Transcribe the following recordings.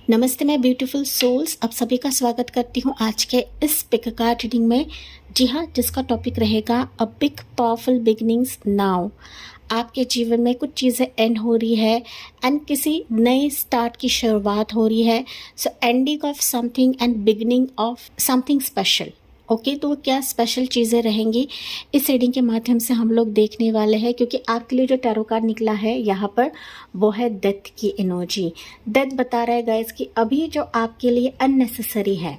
नमस्ते, मैं beautiful souls आप सभी का स्वागत करती हूँ आज के इस पिक कार्ड रीडिंग में। जी हाँ, जिसका टॉपिक रहेगा a big powerful beginnings now. आपके जीवन में कुछ चीज़ें एंड हो रही है एंड किसी नए स्टार्ट की शुरुआत हो रही है। सो ending of something and beginning of something special. Okay, तो क्या स्पेशल चीज़ें रहेंगी इस रीडिंग के माध्यम से हम लोग देखने वाले हैं, क्योंकि आपके लिए जो टैरो कार्ड निकला है यहाँ पर वो है डेथ की एनर्जी। डेथ बता रहा है गाइस कि अभी जो आपके लिए अननेसेसरी है,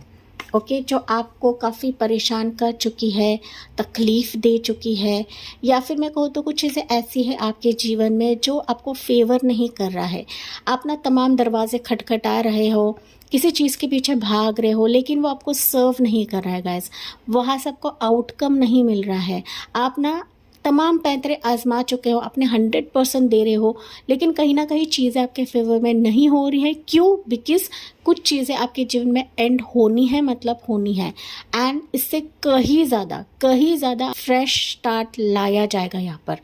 ओके, जो आपको काफ़ी परेशान कर चुकी है, तकलीफ़ दे चुकी है, या फिर मैं कहूँ तो कुछ चीज़ें ऐसी है आपके जीवन में जो आपको फेवर नहीं कर रहा है। आप ना तमाम दरवाजे खटखटा रहे हो, किसी चीज़ के पीछे भाग रहे हो, लेकिन वो आपको सर्व नहीं कर रहा है गाइस, वहाँ से आपको आउटकम नहीं मिल रहा है। आप ना तमाम पैंतरे आजमा चुके हो, अपने 100% दे रहे हो, लेकिन कहीं ना कहीं चीज़ें आपके फेवर में नहीं हो रही है। क्यों? बिकॉज कुछ चीज़ें आपके जीवन में एंड होनी है, मतलब होनी है, एंड इससे कहीं ज़्यादा फ्रेश स्टार्ट लाया जाएगा यहाँ पर।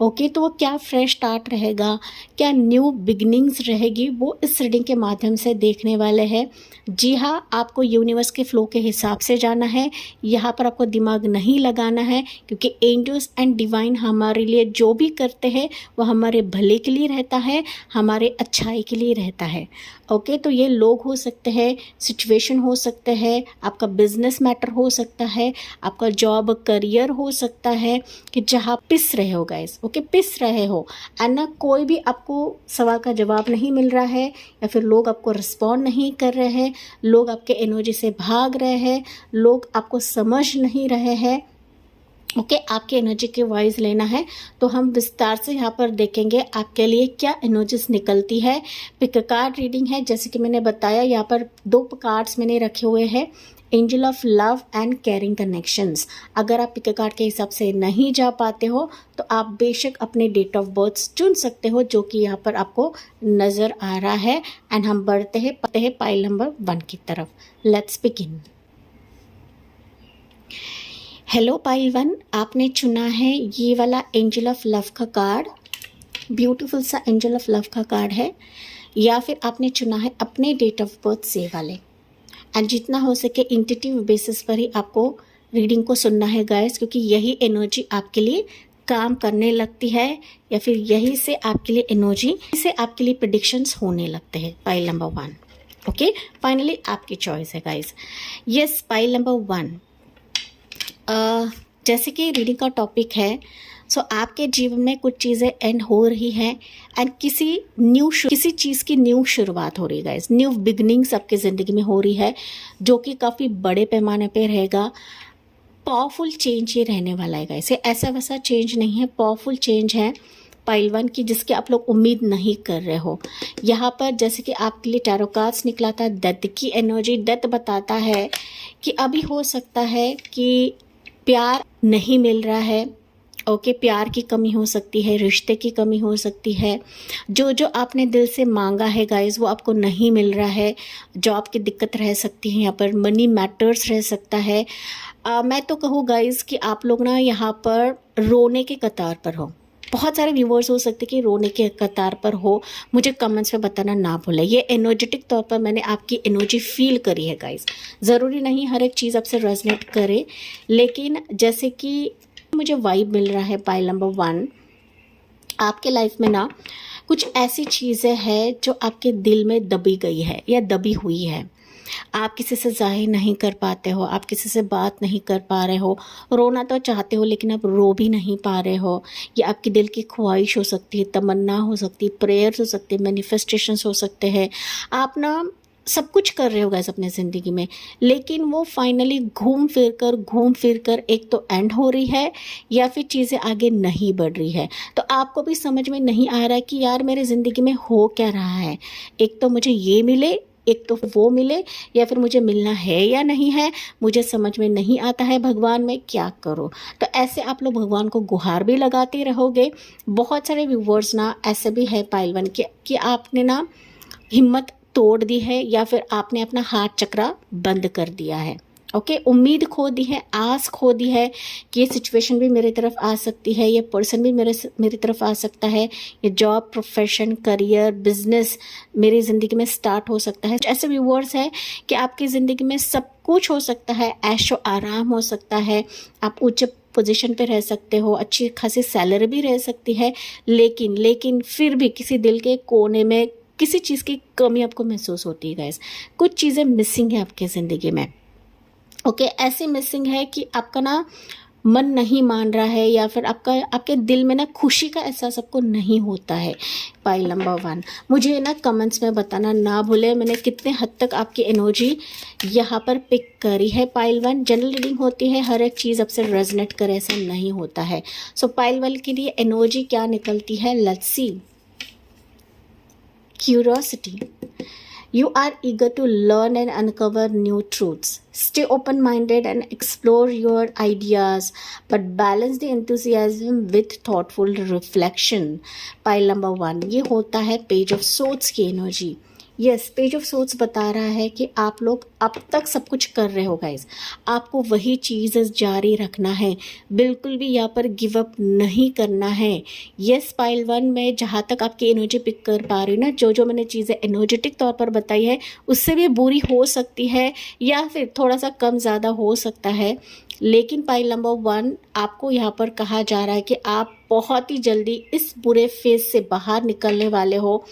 ओके, तो वो क्या फ्रेश स्टार्ट रहेगा, क्या न्यू बिगनिंग्स रहेगी, वो इस रीडिंग के माध्यम से देखने वाले हैं। जी हाँ, आपको यूनिवर्स के फ्लो के हिसाब से जाना है, यहाँ पर आपको दिमाग नहीं लगाना है, क्योंकि एंजल्स एंड डिवाइन हमारे लिए जो भी करते हैं वो हमारे भले के लिए रहता है, हमारे अच्छाई के लिए रहता है। ओके, तो ये लोग हो सकते हैं, सिचुएशन हो सकते हैं, आपका बिजनेस मैटर हो सकता है, आपका जॉब करियर हो सकता है, कि जहाँ पिस रहे हो गाइस, ओके, पिस रहे हो एंड ना कोई भी आपको सवाल का जवाब नहीं मिल रहा है, या फिर लोग आपको रिस्पॉन्ड नहीं कर रहे हैं, लोग आपके एनर्जी से भाग रहे हैं, लोग आपको समझ नहीं रहे हैं। ओके, आपके एनर्जी के वाइज लेना है तो हम विस्तार से यहाँ पर देखेंगे आपके लिए क्या एनर्जीज निकलती है। पिक कार्ड रीडिंग है, जैसे कि मैंने बताया, यहाँ पर 2 कार्ड्स मैंने रखे हुए हैं, angel of love and caring connections. अगर आप पिक कार्ड के हिसाब से नहीं जा पाते हो तो आप बेशक अपने डेट ऑफ बर्थ चुन सकते हो, जो कि यहाँ पर आपको नज़र आ रहा है। एंड हम बढ़ते हैं पाइल नंबर 1 की तरफ। Let's begin. हेलो पाइल 1, आपने चुना है ये वाला एंजल ऑफ लव का कार्ड। ब्यूटीफुल सा एंजल ऑफ लव का कार्ड है, या फिर आपने चुना है अपने डेट ऑफ बर्थ से वाले। एंड जितना हो सके इंट्यूटिव बेसिस पर ही आपको रीडिंग को सुनना है गाइस, क्योंकि यही एनर्जी आपके लिए काम करने लगती है, या फिर यही से आपके लिए एनर्जी से आपके लिए प्रेडिक्शंस होने लगते हैं। Pile number 1। ओके, फाइनली आपकी चॉइस है गाइस। Yes, pile number 1। जैसे कि रीडिंग का टॉपिक है, सो आपके जीवन में कुछ चीज़ें एंड हो रही हैं एंड किसी चीज़ की न्यू शुरुआत हो रही है गाइस, न्यू बिगनिंग्स आपकी ज़िंदगी में हो रही है, जो कि काफ़ी बड़े पैमाने पे रहेगा। पावरफुल चेंज ये रहने वाला है गाइस, ऐसा वैसा चेंज नहीं है, पावरफुल चेंज है पाइल 1 की, जिसकी आप लोग उम्मीद नहीं कर रहे हो। यहाँ पर जैसे कि आपके लिए टैरो कार्ड्स निकला था डेथ की एनर्जी। डेथ बताता है कि अभी हो सकता है कि प्यार नहीं मिल रहा है। ओके, प्यार की कमी हो सकती है, रिश्ते की कमी हो सकती है, जो आपने दिल से मांगा है गाइस वो आपको नहीं मिल रहा है। जॉब की दिक्कत रह सकती है, यहाँ पर मनी मैटर्स रह सकता है। मैं तो कहूँ गाइस कि आप लोग ना यहाँ पर रोने के कतार पर हो। बहुत सारे व्यूवर्स हो सकते कि रोने के कतार पर हो, मुझे कमेंट्स में बताना ना भूलें। ये एनर्जेटिक तौर पर मैंने आपकी एनर्जी फील करी है गाइस। ज़रूरी नहीं हर एक चीज़ आपसे रेजोनेट करे, लेकिन जैसे कि मुझे वाइब मिल रहा है पाइल नंबर 1, आपके लाइफ में ना कुछ ऐसी चीज़ें हैं जो आपके दिल में दबी गई है या दबी हुई है। आप किसी से ज़ाहिर नहीं कर पाते हो, आप किसी से बात नहीं कर पा रहे हो, रोना तो चाहते हो लेकिन आप रो भी नहीं पा रहे हो। ये आपकी दिल की ख्वाहिश हो सकती है, तमन्ना हो सकती है, प्रेयर्स हो सकती है, मैनिफेस्टेशंस हो सकते हैं। आप ना सब कुछ कर रहे हो गाइस अपने ज़िंदगी में, लेकिन वो फाइनली घूम फिर कर एक तो एंड हो रही है, या फिर चीज़ें आगे नहीं बढ़ रही है। तो आपको भी समझ में नहीं आ रहा है कि यार मेरे ज़िंदगी में हो क्या रहा है। एक तो मुझे ये मिले, एक तो वो मिले, या फिर मुझे मिलना है या नहीं है, मुझे समझ में नहीं आता है। भगवान मैं क्या करूं? तो ऐसे आप लोग भगवान को गुहार भी लगाते रहोगे। बहुत सारे व्यूवर्स ना ऐसे भी है पाइल 1 कि आपने ना हिम्मत तोड़ दी है, या फिर आपने अपना हाथ चक्रा बंद कर दिया है। ओके उम्मीद खो दी है, आस खो दी है कि ये सिचुएशन भी मेरी तरफ आ सकती है, ये पर्सन भी मेरी तरफ आ सकता है, ये जॉब, प्रोफेशन, करियर, बिजनेस मेरी ज़िंदगी में स्टार्ट हो सकता है। ऐसे व्यूअर्स है कि आपकी ज़िंदगी में सब कुछ हो सकता है, ऐशो आराम हो सकता है, आप उच्च पोजीशन पे रह सकते हो, अच्छी खासी सैलरी भी रह सकती है, लेकिन फिर भी किसी दिल के कोने में किसी चीज़ की कमी आपको महसूस होती है गाइस। कुछ चीज़ें मिसिंग है आपकी ज़िंदगी में। ओके ऐसी मिसिंग है कि आपका ना मन नहीं मान रहा है, या फिर आपके दिल में ना खुशी का एहसास आपको नहीं होता है। पाइल नंबर 1, मुझे ना कमेंट्स में बताना ना भूले मैंने कितने हद तक आपकी एनर्जी यहाँ पर पिक करी है। पाइल 1 जनरल रीडिंग होती है, हर एक चीज़ आपसे रेजोनेट करे ऐसा नहीं होता है। सो पाइल 1 के लिए एनर्जी क्या निकलती है, let's see. Curiosity, you are eager to learn and uncover new truths. Stay open-minded and explore your ideas, but balance the enthusiasm with thoughtful reflection. Pile number 1, ये होता है पेज ऑफ सोर्ड्स की energy. Yes, page of swords बता रहा है कि आप लोग अब तक सब कुछ कर रहे हो गाइज, आपको वही चीज़ जारी रखना है, बिल्कुल भी यहाँ पर गिव अप नहीं करना है। यस पाइल 1 में जहाँ तक आपकी एनर्जी पिक कर पा रही हूँ ना, जो मैंने चीज़ें एनर्जेटिक तौर पर बताई है उससे भी बुरी हो सकती है या फिर थोड़ा सा कम ज़्यादा हो सकता है, लेकिन पाइल नंबर 1 आपको यहाँ पर कहा जा रहा है कि आप बहुत ही जल्दी इस बुरे फेज से बाहर निकलने वाले हो।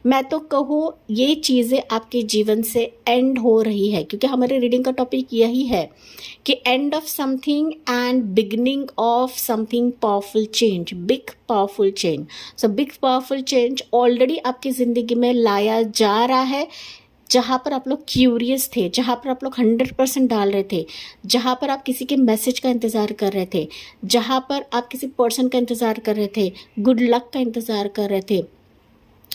मैं तो कहूँ ये चीज़ें आपके जीवन से एंड हो रही है, क्योंकि हमारे रीडिंग का टॉपिक यही है कि end of something and beginning of something powerful change, big powerful change. So big powerful change already आपकी ज़िंदगी में लाया जा रहा है, जहाँ पर आप लोग क्यूरियस थे, जहाँ पर आप लोग 100% डाल रहे थे, जहाँ पर आप किसी के मैसेज का इंतज़ार कर रहे थे, जहाँ पर आप किसी पर्सन का इंतज़ार कर रहे थे, गुड लक का इंतज़ार कर रहे थे।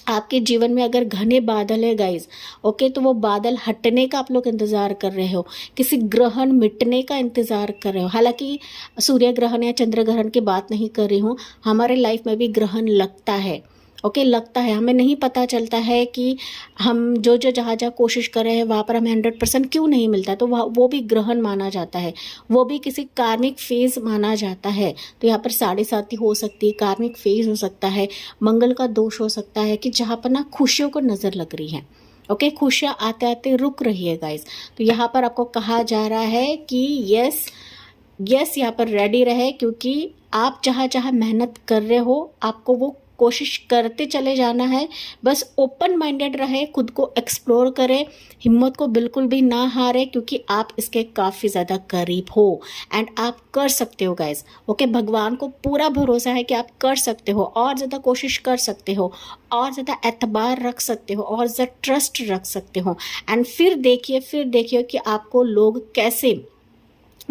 आपके जीवन में अगर घने बादल है गाइज, ओके, तो वो बादल हटने का आप लोग इंतज़ार कर रहे हो, किसी ग्रहण मिटने का इंतज़ार कर रहे हो। हालांकि सूर्य ग्रहण या चंद्र ग्रहण की बात नहीं कर रही हूँ, हमारे लाइफ में भी ग्रहण लगता है, ओके लगता है, हमें नहीं पता चलता है कि हम जो जहाँ कोशिश कर रहे हैं वहाँ पर हमें 100% क्यों नहीं मिलता, तो वो भी ग्रहण माना जाता है, वो भी किसी कार्मिक फेज माना जाता है। तो यहाँ पर 7.5 हो सकती है, कार्मिक फेज हो सकता है, मंगल का दोष हो सकता है कि जहाँ पर ना खुशियों को नज़र लग रही है, ओके खुशियाँ आते आते रुक रही है गाइज। तो यहाँ पर आपको कहा जा रहा है कि यस यहाँ पर रेडी रहे, क्योंकि आप जहाँ जहाँ मेहनत कर रहे हो आपको वो कोशिश करते चले जाना है। बस ओपन माइंडेड रहे, खुद को एक्सप्लोर करें, हिम्मत को बिल्कुल भी ना हारे, क्योंकि आप इसके काफ़ी ज़्यादा करीब हो एंड आप कर सकते हो गाइज। ओके भगवान को पूरा भरोसा है कि आप कर सकते हो, और ज़्यादा कोशिश कर सकते हो, और ज़्यादा एतबार रख सकते हो, और ज़्यादा ट्रस्ट रख सकते हो। एंड फिर देखिए कि आपको लोग कैसे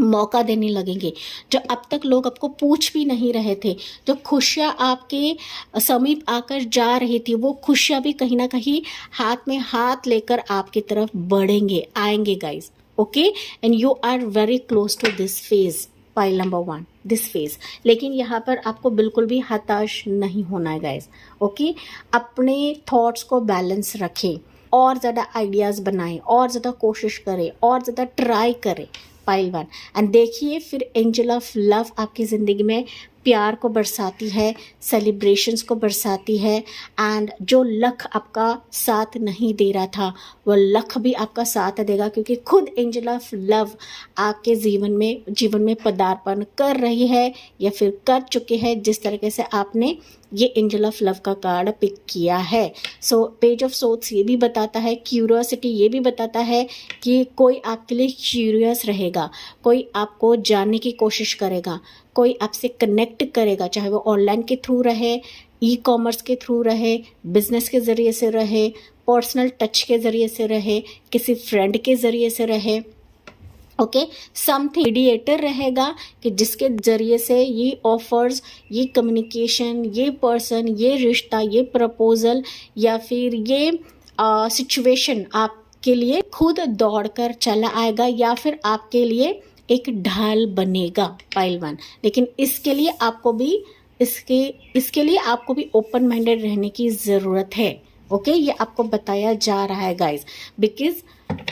मौका देने लगेंगे। जो अब तक लोग आपको पूछ भी नहीं रहे थे, जो खुशियाँ आपके समीप आकर जा रही थी, वो खुशियाँ भी कहीं ना कहीं हाथ में हाथ लेकर आपकी तरफ बढ़ेंगे, आएंगे guys. Okay and you are very close to this phase, pile number 1 this phase. लेकिन यहाँ पर आपको बिल्कुल भी हताश नहीं होना है गाइज। ओके अपने थॉट्स को बैलेंस रखें, और ज़्यादा आइडियाज़ बनाएं, और ज़्यादा कोशिश करें, और ज़्यादा ट्राई करें। पाइल 1 एंड देखिए फिर एंजल ऑफ लव आपकी ज़िंदगी में प्यार को बरसाती है, सेलिब्रेशंस को बरसाती है, एंड जो लक आपका साथ नहीं दे रहा था वो लक भी आपका साथ देगा, क्योंकि खुद एंजल ऑफ लव आपके जीवन में पदार्पण कर रही है या फिर कर चुके हैं, जिस तरीके से आपने ये एंजल ऑफ लव का कार्ड पिक किया है। सो पेज ऑफ सोर्ड्स ये भी बताता है, क्यूरियोसिटी ये भी बताता है कि कोई आपके लिए क्यूरियस रहेगा, कोई आपको जानने की कोशिश करेगा, कोई आपसे कनेक्ट करेगा, चाहे वो ऑनलाइन के थ्रू रहे, ई कॉमर्स के थ्रू रहे, बिजनेस के ज़रिए से रहे, पर्सनल टच के ज़रिए से रहे, किसी फ्रेंड के ज़रिए से रहे। ओके समथिंग मीडिएटर रहेगा कि जिसके ज़रिए से ये ऑफर्स, ये कम्युनिकेशन, ये पर्सन, ये रिश्ता, ये प्रपोजल या फिर ये सिचुएशन आपके लिए खुद दौड़कर चला आएगा, या फिर आपके लिए एक ढाल बनेगा। पाइल 1 लेकिन इसके लिए आपको भी ओपन माइंडेड रहने की ज़रूरत है। ओके ये आपको बताया जा रहा है गाइज, बिकॉज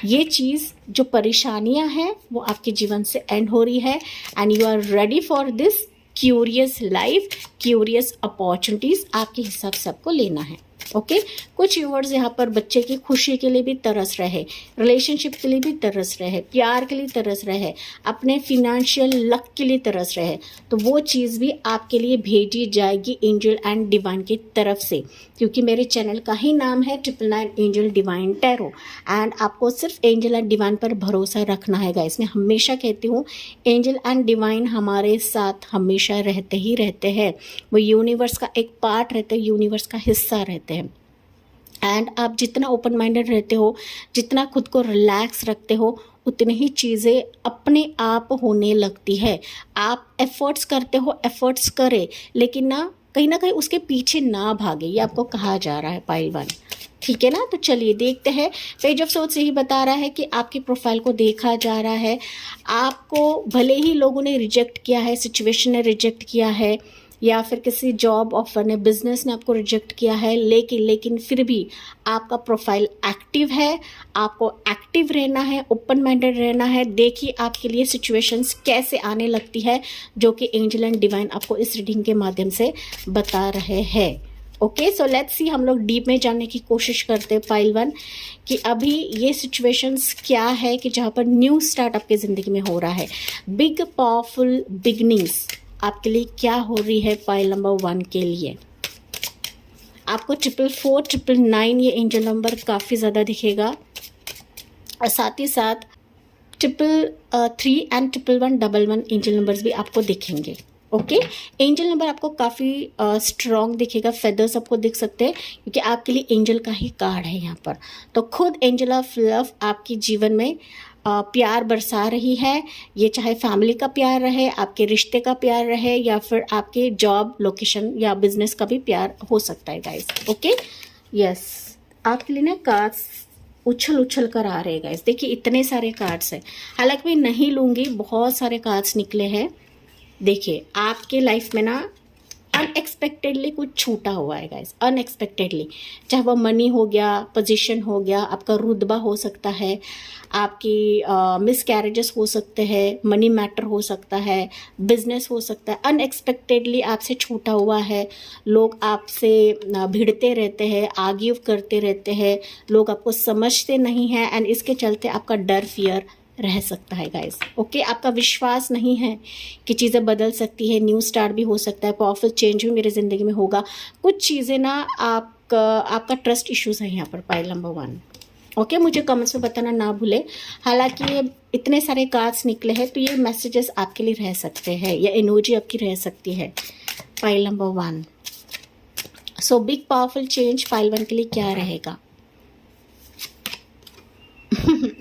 ये चीज़ जो परेशानियां हैं वो आपके जीवन से एंड हो रही है and you are ready for this curious life, curious opportunities आपके हिसाब से आपको लेना है। ओके कुछ व्यूअर्स यहाँ पर बच्चे की खुशी के लिए भी तरस रहे, रिलेशनशिप के लिए भी तरस रहे, प्यार के लिए तरस रहे, अपने फिनेंशियल लक के लिए तरस रहे, तो वो चीज़ भी आपके लिए भेजी जाएगी एंजल एंड डिवाइन की तरफ से, क्योंकि मेरे चैनल का ही नाम है 999 एंजल डिवाइन टैरो एंड आपको सिर्फ एंजल एंड डिवाइन पर भरोसा रखना है गाइस। मैं हमेशा कहती हूँ एंजल एंड डिवाइन हमारे साथ हमेशा रहते ही रहते हैं, वो यूनिवर्स का एक पार्ट रहते हैं, यूनिवर्स का हिस्सा रहते हैं। एंड आप जितना ओपन माइंडेड रहते हो, जितना खुद को रिलैक्स रखते हो, उतनी ही चीज़ें अपने आप होने लगती है। आप एफर्ट्स करते हो, एफर्ट्स करें, लेकिन ना कहीं उसके पीछे ना भागे, ये आपको कहा जा रहा है पाइल 1। ठीक है ना, तो चलिए देखते हैं। पेज ऑफ सोर्स यही बता रहा है कि आपकी प्रोफाइल को देखा जा रहा है। आपको भले ही लोगों ने रिजेक्ट किया है, सिचुएशन ने रिजेक्ट किया है, या फिर किसी जॉब ऑफर ने, बिजनेस ने आपको रिजेक्ट किया है, लेकिन फिर भी आपका प्रोफाइल एक्टिव है। आपको एक्टिव रहना है, ओपन माइंडेड रहना है। देखिए आपके लिए सिचुएशंस कैसे आने लगती है, जो कि एंजल एंड डिवाइन आपको इस रीडिंग के माध्यम से बता रहे हैं। ओके सो लेट्स सी, हम लोग डीप में जानने की कोशिश करते हैं पाइल 1 कि अभी ये सिचुएशंस क्या है कि जहाँ पर न्यू स्टार्ट आपकी ज़िंदगी में हो रहा है, बिग पावरफुल बिगनिंग्स आपके लिए क्या हो रही है पाइल नंबर 1 के लिए। आपको 444, 999 ये एंजल नंबर काफ़ी ज़्यादा दिखेगा, और साथ ही साथ 333 एंड 11111 एंजल नंबर्स भी आपको दिखेंगे। ओके एंजल नंबर आपको काफ़ी स्ट्रॉन्ग दिखेगा, फेदर्स आपको दिख सकते हैं, क्योंकि आपके लिए एंजल का ही कार्ड है यहाँ पर। तो खुद एंजल ऑफ लव आपके जीवन में प्यार बरसा रही है। ये चाहे फैमिली का प्यार रहे, आपके रिश्ते का प्यार रहे, या फिर आपके जॉब लोकेशन या बिजनेस का भी प्यार हो सकता है गाइस। ओके यस, आपके लिए ना कार्ड्स उछल कर आ रहे हैं गाइस। देखिए इतने सारे कार्ड्स हैं, हालांकि मैं नहीं लूँगी, बहुत सारे कार्ड्स निकले हैं। देखिए आपके लाइफ में ना अनएक्सपेक्टेडली कुछ छूटा हुआ है गाइस, अनएक्सपेक्टेडली, चाहे वो मनी हो गया, पोजीशन हो गया, आपका रुतबा हो सकता है, आपकी मिस कैरेजेस हो सकते हैं, मनी मैटर हो सकता है, बिजनेस हो सकता है। अनएक्सपेक्टेडली आपसे छूटा हुआ है, लोग आपसे भिड़ते रहते हैं, आर्ग्यू करते रहते हैं, लोग आपको समझते नहीं हैं, एंड इसके चलते आपका डर, फियर रह सकता है गाइस। ओके आपका विश्वास नहीं है कि चीज़ें बदल सकती है, न्यू स्टार्ट भी हो सकता है, पावरफुल चेंज भी मेरी ज़िंदगी में होगा। कुछ चीज़ें ना आपका ट्रस्ट इश्यूज है यहाँ पर पाइल नंबर 1। ओके मुझे कमेंट्स में बताना ना भूले। हालांकि ये इतने सारे कार्ड्स निकले हैं, तो ये मैसेजेस आपके लिए रह सकते हैं, या एनर्जी आपकी रह सकती है pile number 1। So big powerful change pile 1 के लिए क्या रहेगा।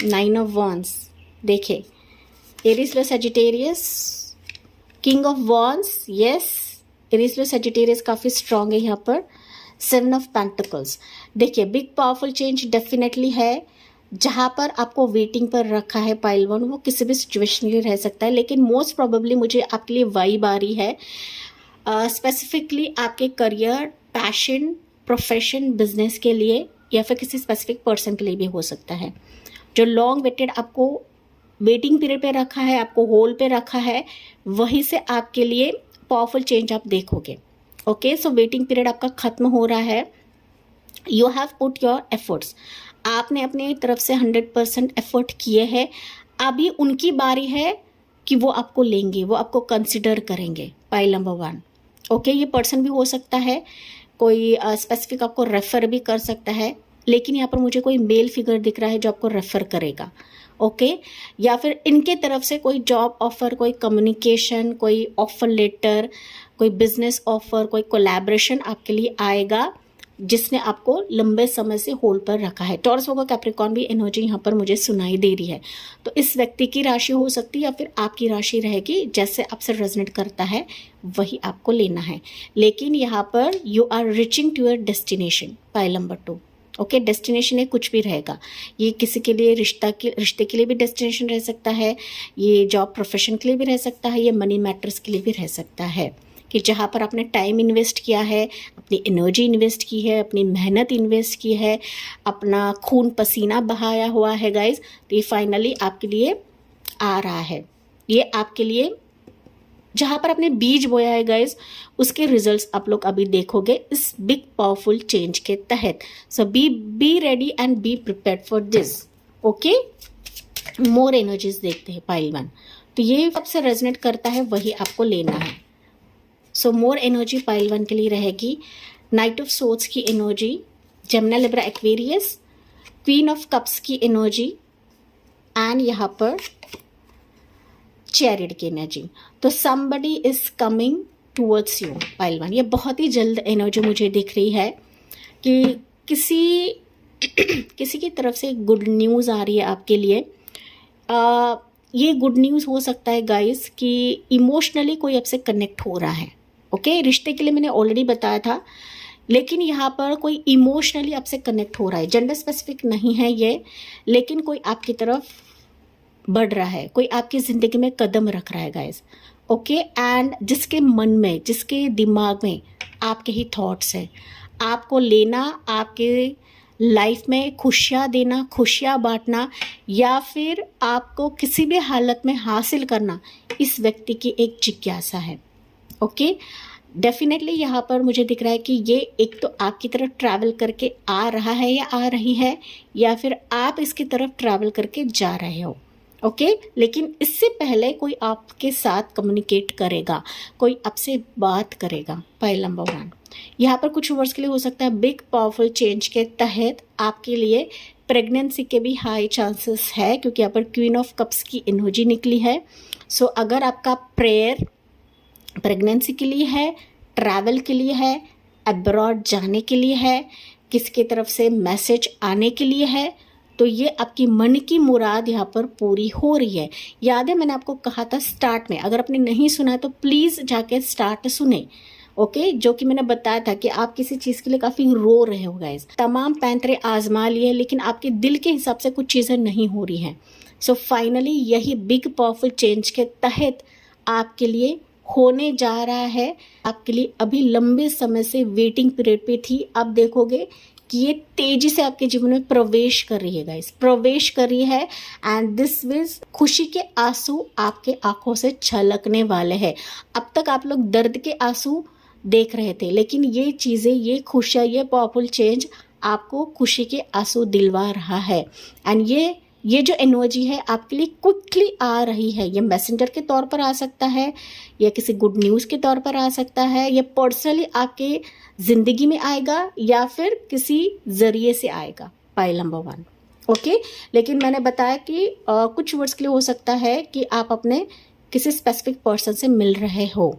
9 ऑफ वॉन्ड्स, देखिए Aries low Sagittarius, king of wands, yes Aries low Sagittarius काफ़ी स्ट्रांग है यहाँ पर। 7 ऑफ पेंटिकल्स, देखिए बिग पावरफुल चेंज डेफिनेटली है। जहाँ पर आपको वेटिंग पर रखा है पाइल 1, वो किसी भी सिचुएशन के लिए रह सकता है, लेकिन मोस्ट प्रोबेबली मुझे आपके लिए वाइब आ रही है, स्पेसिफिकली आपके करियर, पैशन, प्रोफेशन, बिजनेस के लिए, या फिर किसी स्पेसिफिक पर्सन के लिए भी हो सकता है। जो लॉन्ग वेटेड आपको वेटिंग पीरियड पे रखा है, आपको होल्ड पे रखा है, वहीं से आपके लिए पावरफुल चेंज आप देखोगे। ओके सो वेटिंग पीरियड आपका खत्म हो रहा है। You have put your efforts, आपने अपने तरफ से 100% एफर्ट किए हैं। अभी उनकी बारी है कि वो आपको लेंगे, वो आपको कंसिडर करेंगे पाइल नंबर 1। ओके ये पर्सन भी हो सकता है, कोई स्पेसिफिक आपको रेफर भी कर सकता है, लेकिन यहाँ पर मुझे कोई मेल फिगर दिख रहा है जो आपको रेफर करेगा। ओके या फिर इनके तरफ से कोई जॉब ऑफर, कोई कम्युनिकेशन, कोई ऑफर लेटर, कोई बिजनेस ऑफर, कोई कोलैबोरेशन आपके लिए आएगा, जिसने आपको लंबे समय से होल्ड पर रखा है। टॉरस वर्गो कैप्रिकॉर्न भी एनर्जी यहाँ पर मुझे सुनाई दे रही है। तो इस व्यक्ति की राशि हो सकती है या फिर आपकी राशि रहेगी, जैसे आपसे रेजोनेट करता है वही आपको लेना है। लेकिन यहाँ पर you are reaching to your destination pile number 2। Okay destination है, कुछ भी रहेगा। ये किसी के लिए रिश्ते के लिए भी डेस्टिनेशन रह सकता है, ये जॉब प्रोफेशन के लिए भी रह सकता है, ये मनी मैटर्स के लिए भी रह सकता है। कि जहाँ पर आपने टाइम इन्वेस्ट किया है, अपनी एनर्जी इन्वेस्ट की है, अपनी मेहनत इन्वेस्ट की है, अपना खून पसीना बहाया हुआ है गाइज, तो ये फाइनली आपके लिए आ रहा है। ये आपके लिए जहाँ पर आपने बीज बोया है गाइज, उसके रिजल्ट्स आप लोग अभी देखोगे इस बिग पावरफुल चेंज के तहत। So be ready and be prepared for this. Okay, more energies देखते हैं पाइल 1। तो ये सबसे रेजोनेट करता है वही आपको लेना है। सो मोर एनर्जी पाइल 1 के लिए रहेगी नाइट ऑफ सोर्ड्स की energy, Gemini Libra Aquarius, queen of cups की एनर्जी एंड यहाँ पर चैरिड की एनर्जी। तो somebody is coming towards you pile 1। ये बहुत ही जल्द एनर्जी मुझे दिख रही है कि किसी की तरफ से गुड न्यूज़ आ रही है आपके लिए। ये गुड न्यूज़ हो सकता है गाइस कि इमोशनली कोई आपसे कनेक्ट हो रहा है। ओके, रिश्ते के लिए मैंने ऑलरेडी बताया था, लेकिन यहाँ पर कोई इमोशनली आपसे कनेक्ट हो रहा है। जेंडर स्पेसिफिक नहीं है ये, लेकिन कोई आपकी तरफ बढ़ रहा है, कोई आपकी ज़िंदगी में कदम रख रहा है गाइस। ओके, एंड जिसके मन में, जिसके दिमाग में आपके ही थॉट्स हैं, आपको लेना, आपके लाइफ में खुशियाँ देना, खुशियाँ बांटना, या फिर आपको किसी भी हालत में हासिल करना, इस व्यक्ति की एक जिज्ञासा है। ओके, डेफिनेटली यहाँ पर मुझे दिख रहा है कि ये एक तो आपकी तरफ ट्रैवल करके आ रहा है या आ रही है, या फिर आप इसकी तरफ ट्रैवल करके जा रहे हो। ओके, लेकिन इससे पहले कोई आपके साथ कम्युनिकेट करेगा, कोई आपसे बात करेगा। पाइल नंबर 1 यहाँ पर कुछ वर्ड्स के लिए हो सकता है बिग पावरफुल चेंज के तहत आपके लिए प्रेगनेंसी के भी हाई चांसेस है, क्योंकि यहाँ पर क्वीन ऑफ कप्स की एनर्जी निकली है। सो अगर आपका प्रेयर प्रेगनेंसी के लिए है, ट्रैवल के लिए है, अब्रॉड जाने के लिए है, किसकी तरफ से मैसेज आने के लिए है, तो ये आपकी मन की मुराद यहाँ पर पूरी हो रही है। याद है मैंने आपको कहा था स्टार्ट में, अगर आपने नहीं सुना है तो प्लीज़ जाके स्टार्ट सुने। ओके, जो कि मैंने बताया था कि आप किसी चीज़ के लिए काफ़ी रो रहे हो गाइस, तमाम पैंतरे आजमा लिए, लेकिन आपके दिल के हिसाब से कुछ चीज़ें नहीं हो रही हैं। सो फाइनली यही बिग पावरफुल चेंज के तहत आपके लिए होने जा रहा है। आपके लिए अभी लंबे समय से वेटिंग पीरियड पे थी, अब देखोगे कि ये तेजी से आपके जीवन में प्रवेश कर रही है गाइस, प्रवेश कर रही है। एंड दिस विज खुशी के आंसू आपके आंखों से छलकने वाले हैं। अब तक आप लोग दर्द के आंसू देख रहे थे, लेकिन ये चीज़ें, ये खुशियाँ, ये पावरफुल चेंज आपको खुशी के आंसू दिलवा रहा है। एंड ये जो एनर्जी है आपके लिए क्विकली आ रही है। ये मैसेंजर के तौर पर आ सकता है, या किसी गुड न्यूज़ के तौर पर आ सकता है, या पर्सनली आपके ज़िंदगी में आएगा, या फिर किसी ज़रिए से आएगा। Pile number 1। ओके, लेकिन मैंने बताया कि कुछ वर्ड्स के लिए हो सकता है कि आप अपने किसी स्पेसिफिक पर्सन से मिल रहे हो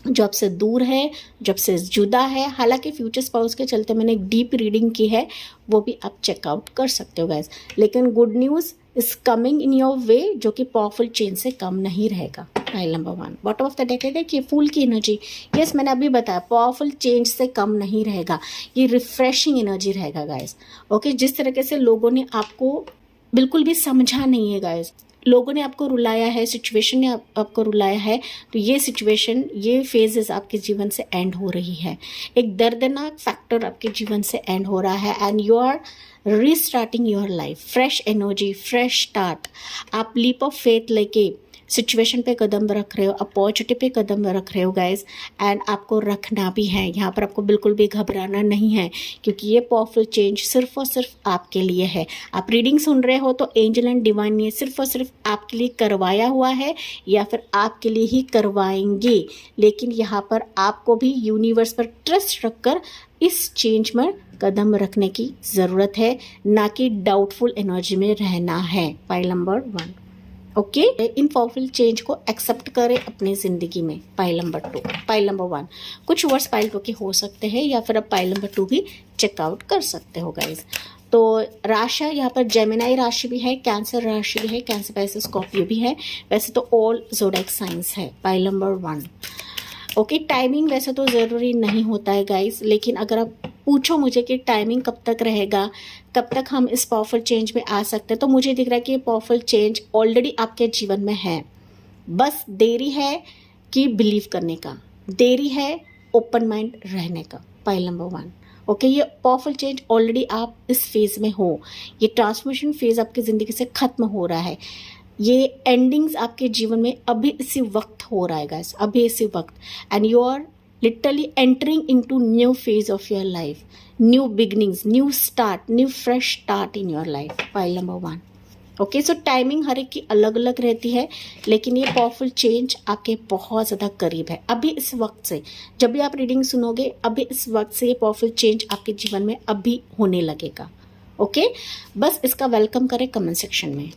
जो आपसे दूर है, जो आपसे जुदा है। हालांकि फ्यूचर स्पाउस के चलते मैंने एक डीप रीडिंग की है, वो भी आप चेकआउट कर सकते हो गाइस। लेकिन good news is coming in your way, जो कि पावरफुल चेंज से कम नहीं रहेगा। Pile number 1 bottom of the deck है कि फूल की एनर्जी, यस मैंने अभी बताया पावरफुल चेंज से कम नहीं रहेगा, ये रिफ्रेशिंग एनर्जी रहेगा गाइस। ओके, जिस तरीके से लोगों ने आपको बिल्कुल भी समझा नहीं है गाइस, लोगों ने आपको रुलाया है, सिचुएशन ने आपको रुलाया है, तो ये सिचुएशन, ये फेजेस आपके जीवन से एंड हो रही है। एक दर्दनाक फैक्टर आपके जीवन से एंड हो रहा है, and you are restarting your life, fresh energy, fresh start. आप लीप ऑफ फेथ लेके सिचुएशन पे कदम रख रहे हो, अपॉर्चुनिटी पे कदम रख रहे हो गाइस, एंड आपको रखना भी है। यहाँ पर आपको बिल्कुल भी घबराना नहीं है, क्योंकि ये पावरफुल चेंज सिर्फ और सिर्फ आपके लिए है। आप रीडिंग सुन रहे हो तो एंजल एंड डिवाइन ने सिर्फ और सिर्फ आपके लिए करवाया हुआ है, या फिर आपके लिए ही करवाएंगे। लेकिन यहाँ पर आपको भी यूनिवर्स पर ट्रस्ट रखकर इस चेंज में कदम रखने की ज़रूरत है, ना कि डाउटफुल एनर्जी में रहना है। Pile number 1। ओके, इन पावरफुल चेंज को एक्सेप्ट करें अपनी ज़िंदगी में। पाइल नंबर 2, पाइल नंबर 1, कुछ वर्ड्स पाइल 2 के हो सकते हैं, या फिर आप पाइल नंबर 2 भी चेकआउट कर सकते हो गाइज। तो राशि यहाँ पर जेमिनी राशि भी है, कैंसर राशि भी है, कैंसर पैसे स्कॉर्पियो भी है। वैसे तो ऑल ज़ोडिएक साइंस है। Pile number 1। ओके, टाइमिंग वैसे तो ज़रूरी नहीं होता है गाइस, लेकिन अगर आप पूछो मुझे कि टाइमिंग कब तक रहेगा, कब तक हम इस पावरफुल चेंज में आ सकते हैं, तो मुझे दिख रहा है कि ये पावरफुल चेंज ऑलरेडी आपके जीवन में है, बस देरी है कि बिलीव करने का। देरी है ओपन माइंड रहने का, पाइल नंबर 1। ओके, ये पावरफुल चेंज ऑलरेडी आप इस फेज में हो, ये ट्रांसफॉर्मेशन फेज आपकी ज़िंदगी से ख़त्म हो रहा है, ये एंडिंग्स आपके जीवन में अभी इसी वक्त हो रहा है गाइस, अभी इसी वक्त। And you are literally entering into new phase of your life, new beginnings, new start, new fresh start in your life, pile number 1। Okay, so timing हर एक की अलग अलग रहती है, लेकिन ये पावरफुल चेंज आपके बहुत ज़्यादा करीब है अभी इस वक्त से। जब भी आप रीडिंग सुनोगे, अभी इस वक्त से ये पावरफुल चेंज आपके जीवन में अभी होने लगेगा। ओके, बस इसका वेलकम करें कमेंट सेक्शन में।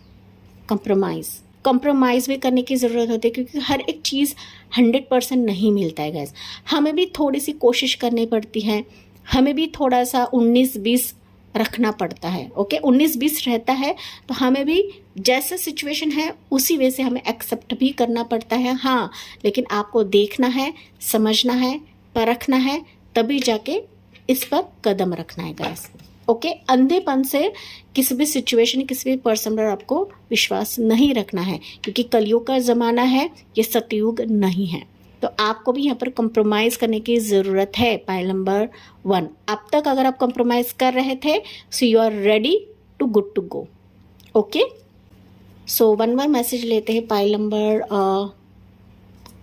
कंप्रोमाइज़ भी करने की ज़रूरत होती है, क्योंकि हर एक चीज़ 100% नहीं मिलता है गैस। हमें भी थोड़ी सी कोशिश करनी पड़ती है, हमें भी थोड़ा सा 19-20 रखना पड़ता है। ओके, 19-20 रहता है तो हमें भी जैसा सिचुएशन है उसी वे से हमें एक्सेप्ट भी करना पड़ता है। हाँ, लेकिन आपको देखना है, समझना है, परखना है, तभी जाके इस पर कदम रखना है गाइस। ओके, अंधेपन से किसी भी सिचुएशन, किसी भी पर्सन पर आपको विश्वास नहीं रखना है, क्योंकि कलयुग का ज़माना है, ये सतयुग नहीं है। तो आपको भी यहाँ पर कंप्रोमाइज़ करने की ज़रूरत है, पाइल नंबर 1। अब तक अगर आप कंप्रोमाइज़ कर रहे थे, so you are ready to good to go. Okay, so one बार मैसेज लेते हैं पाइल नंबर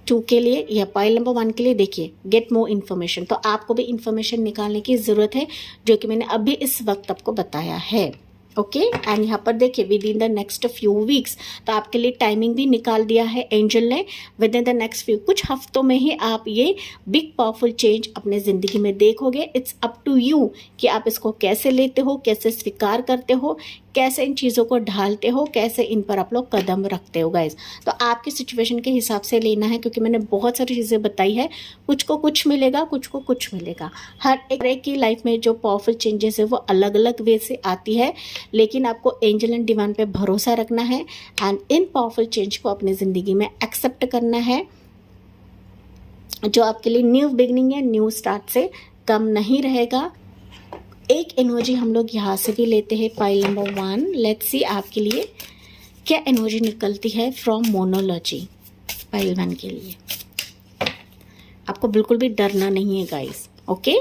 2 के लिए या पाइल नंबर 1 के लिए। देखिए, गेट मोर इन्फॉर्मेशन, तो आपको भी इन्फॉर्मेशन निकालने की ज़रूरत है, जो कि मैंने अभी इस वक्त आपको बताया है। ओके, एंड यहाँ पर देखिए with in the next few weeks, तो आपके लिए टाइमिंग भी निकाल दिया है एंजल ने। With in the next few, कुछ हफ्तों में ही आप ये बिग पावरफुल चेंज अपने ज़िंदगी में देखोगे। इट्स अप टू यू कि आप इसको कैसे लेते हो, कैसे स्वीकार करते हो, कैसे इन चीज़ों को ढालते हो, कैसे इन पर आप लोग कदम रखते हो गाइज। तो आपकी सिचुएशन के हिसाब से लेना है, क्योंकि मैंने बहुत सारी चीज़ें बताई है, कुछ को कुछ मिलेगा, कुछ को कुछ मिलेगा। हर एक की लाइफ में जो पावरफुल चेंजेस है वो अलग अलग वे से आती है, लेकिन आपको एंजल एंड डिवाइन पे भरोसा रखना है एंड इन पावरफुल चेंज को अपनी ज़िंदगी में एक्सेप्ट करना है, जो आपके लिए न्यू बिगनिंग है, न्यू स्टार्ट से कम नहीं रहेगा। एक एनर्जी हम लोग यहाँ से भी लेते हैं, पाइल नंबर 1। लेट्स सी आपके लिए क्या एनर्जी निकलती है फ्रॉम मोनोलॉजी, पाइल 1 के लिए। आपको बिल्कुल भी डरना नहीं है गाइस। ओके,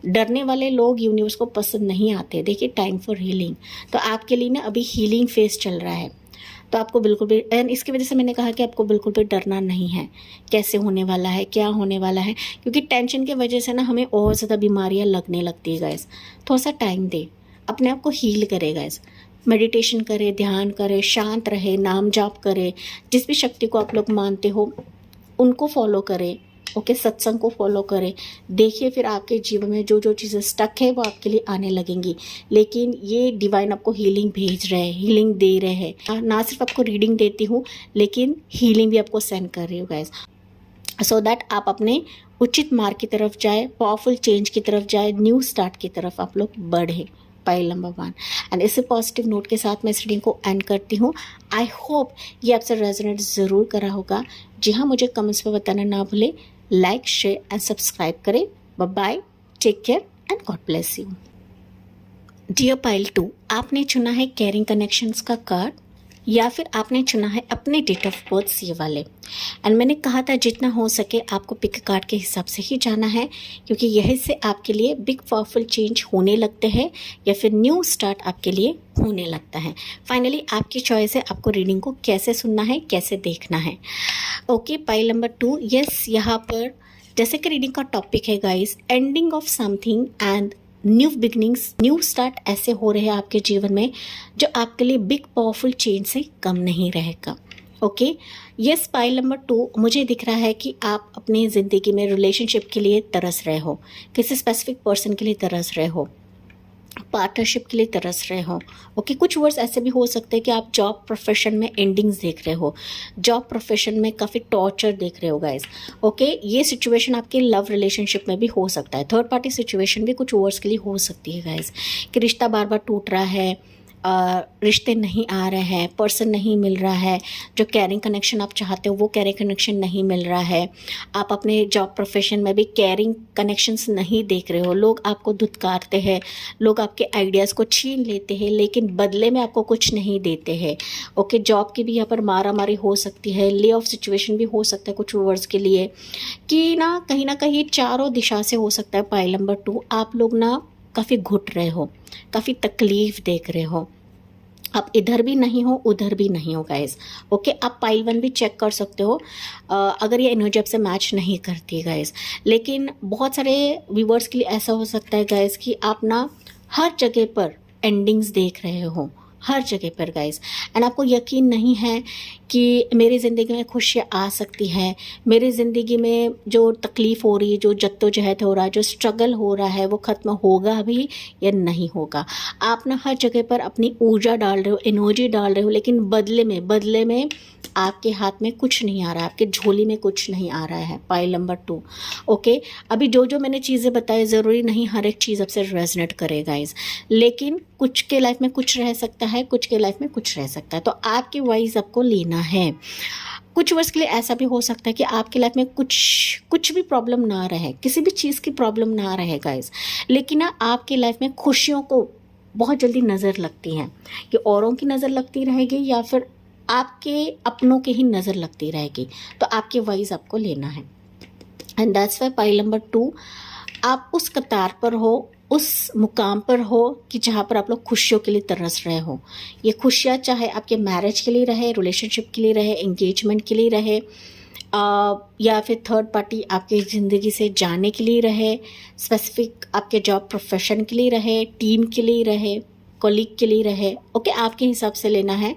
डरने वाले लोग यूनिवर्स को पसंद नहीं आते। देखिए, टाइम फॉर हीलिंग, तो आपके लिए ना अभी हीलिंग फेज चल रहा है, तो आपको बिल्कुल भी, एंड इसकी वजह से मैंने कहा कि आपको बिल्कुल भी डरना नहीं है, कैसे होने वाला है, क्या होने वाला है, क्योंकि टेंशन की वजह से ना हमें और ज़्यादा बीमारियां लगने लगती है गाइस। थोड़ा सा टाइम दे, अपने आप को हील करे गाइस। मेडिटेशन करे, ध्यान करे, शांत रहे, नाम जाप करे, जिस भी शक्ति को आप लोग मानते हो उनको फॉलो करें। ओके, सत्संग को फॉलो करें। देखिए, फिर आपके जीवन में जो जो चीज़ें स्टक है वो आपके लिए आने लगेंगी। लेकिन ये डिवाइन आपको हीलिंग भेज रहे हैं, हीलिंग दे रहे हैं। ना सिर्फ आपको रीडिंग देती हूँ, लेकिन हीलिंग भी आपको सेंड कर रही हूँ गाइस, सो दैट आप अपने उचित मार्ग की तरफ जाए, पावरफुल चेंज की तरफ जाए, न्यू स्टार्ट की तरफ आप लोग बढ़े, पाइल नंबर 1। एंड इसी पॉजिटिव नोट के साथ मैं इस रीडिंग को एंड करती हूँ। आई होप ये आपसे रेजोनेट ज़रूर करा होगा। जी हाँ, मुझे कमेंट्स में बताना ना भूले। लाइक, शेयर एंड सब्सक्राइब करें। Bye bye, take care and God bless you. Dear pile 2, आपने चुना है केयरिंग कनेक्शंस का कार्ड, या फिर आपने चुना है अपने डेट ऑफ बर्थ ये वाले। एंड मैंने कहा था जितना हो सके आपको पिक कार्ड के हिसाब से ही जाना है, क्योंकि यही से आपके लिए बिग पावरफुल चेंज होने लगते हैं या फिर न्यू स्टार्ट आपके लिए होने लगता है। फाइनली आपकी चॉइस है आपको रीडिंग को कैसे सुनना है, कैसे देखना है। ओके, पाइल नंबर 2, यस, यहाँ पर जैसे कि रीडिंग का टॉपिक है guys, ending of something and new beginnings, new start ऐसे हो रहे हैं आपके जीवन में जो आपके लिए बिग पावरफुल चेंज से कम नहीं रहेगा। ओके, यस, पाइल नंबर 2, मुझे दिख रहा है कि आप अपनी ज़िंदगी में रिलेशनशिप के लिए तरस रहे हो, किसी स्पेसिफिक पर्सन के लिए तरस रहे हो, पार्टनरशिप के लिए तरस रहे हो। ओके, कुछ वर्ड्स ऐसे भी हो सकते हैं कि आप जॉब प्रोफेशन में एंडिंग्स देख रहे हो, जॉब प्रोफेशन में काफ़ी टॉर्चर देख रहे हो गाइस। ओके, ये सिचुएशन आपके लव रिलेशनशिप में भी हो सकता है, थर्ड पार्टी सिचुएशन भी कुछ वर्ड्स के लिए हो सकती है गाइस, कि रिश्ता बार बार टूट रहा है, रिश्ते नहीं आ रहे हैं, पर्सन नहीं मिल रहा है, जो केयरिंग कनेक्शन आप चाहते हो वो केयरिंग कनेक्शन नहीं मिल रहा है, आप अपने जॉब प्रोफेशन में भी केयरिंग कनेक्शंस नहीं देख रहे हो, लोग आपको धुतकारते हैं, लोग आपके आइडियाज़ को छीन लेते हैं लेकिन बदले में आपको कुछ नहीं देते हैं। ओके, जॉब की भी यहाँ पर मारा मारी हो सकती है, ले ऑफ सिचुएशन भी हो सकता है कुछ व्यूअर्स के लिए, कि ना कहीं चारों दिशा से हो सकता है। पाइल नंबर 2, आप लोग ना काफ़ी घुट रहे हो, काफ़ी तकलीफ देख रहे हो, आप इधर भी नहीं हो उधर भी नहीं हो गाइस। ओके, आप पाइल 1 भी चेक कर सकते हो अगर ये एनर्जी आपसे मैच नहीं करती है गाइस। लेकिन बहुत सारे व्यूवर्स के लिए ऐसा हो सकता है गाइस कि आप ना हर जगह पर एंडिंग्स देख रहे हो, हर जगह पर गाइस, एंड आपको यकीन नहीं है कि मेरी ज़िंदगी में खुशियाँ आ सकती है, मेरी ज़िंदगी में जो तकलीफ़ हो रही है, जो जद्दोजहद हो रहा है, जो स्ट्रगल हो रहा है वो ख़त्म होगा भी या नहीं होगा। आप ना हर जगह पर अपनी ऊर्जा डाल रहे हो, एनर्जी डाल रहे हो, लेकिन बदले में आपके हाथ में कुछ नहीं आ रहा है, आपके झोली में कुछ नहीं आ रहा है। Pile number 2। ओके, अभी जो मैंने चीज़ें बताई ज़रूरी नहीं हर एक चीज़ आपसे रेजोनेट करे गाइस, लेकिन कुछ के लाइफ में कुछ रह सकता है, कुछ के लाइफ में कुछ रह सकता है, तो आपकी वॉइस आपको लेना है। कुछ वर्ष के लिए ऐसा भी हो सकता है कि आपकी लाइफ में कुछ भी प्रॉब्लम ना रहे, किसी भी चीज़ की प्रॉब्लम ना रहे गाइस, लेकिन ना आपकी लाइफ में खुशियों को बहुत जल्दी नज़र लगती हैं, कि औरों की नज़र लगती रहेगी या फिर आपके अपनों के ही नज़र लगती रहेगी, तो आपकी वॉइस आपको लेना है। And that's why pile number 2, आप उस कतार पर हो, उस मुकाम पर हो कि जहाँ पर आप लोग खुशियों के लिए तरस रहे हो। ये खुशियाँ चाहे आपके मैरिज के लिए रहे, रिलेशनशिप के लिए रहे, एंगेजमेंट के लिए रहे, या फिर थर्ड पार्टी आपकी ज़िंदगी से जाने के लिए रहे, स्पेसिफिक आपके जॉब प्रोफेशन के लिए रहे, टीम के लिए रहे, कॉलीग के लिए रहे। ओके, आपके हिसाब से लेना है।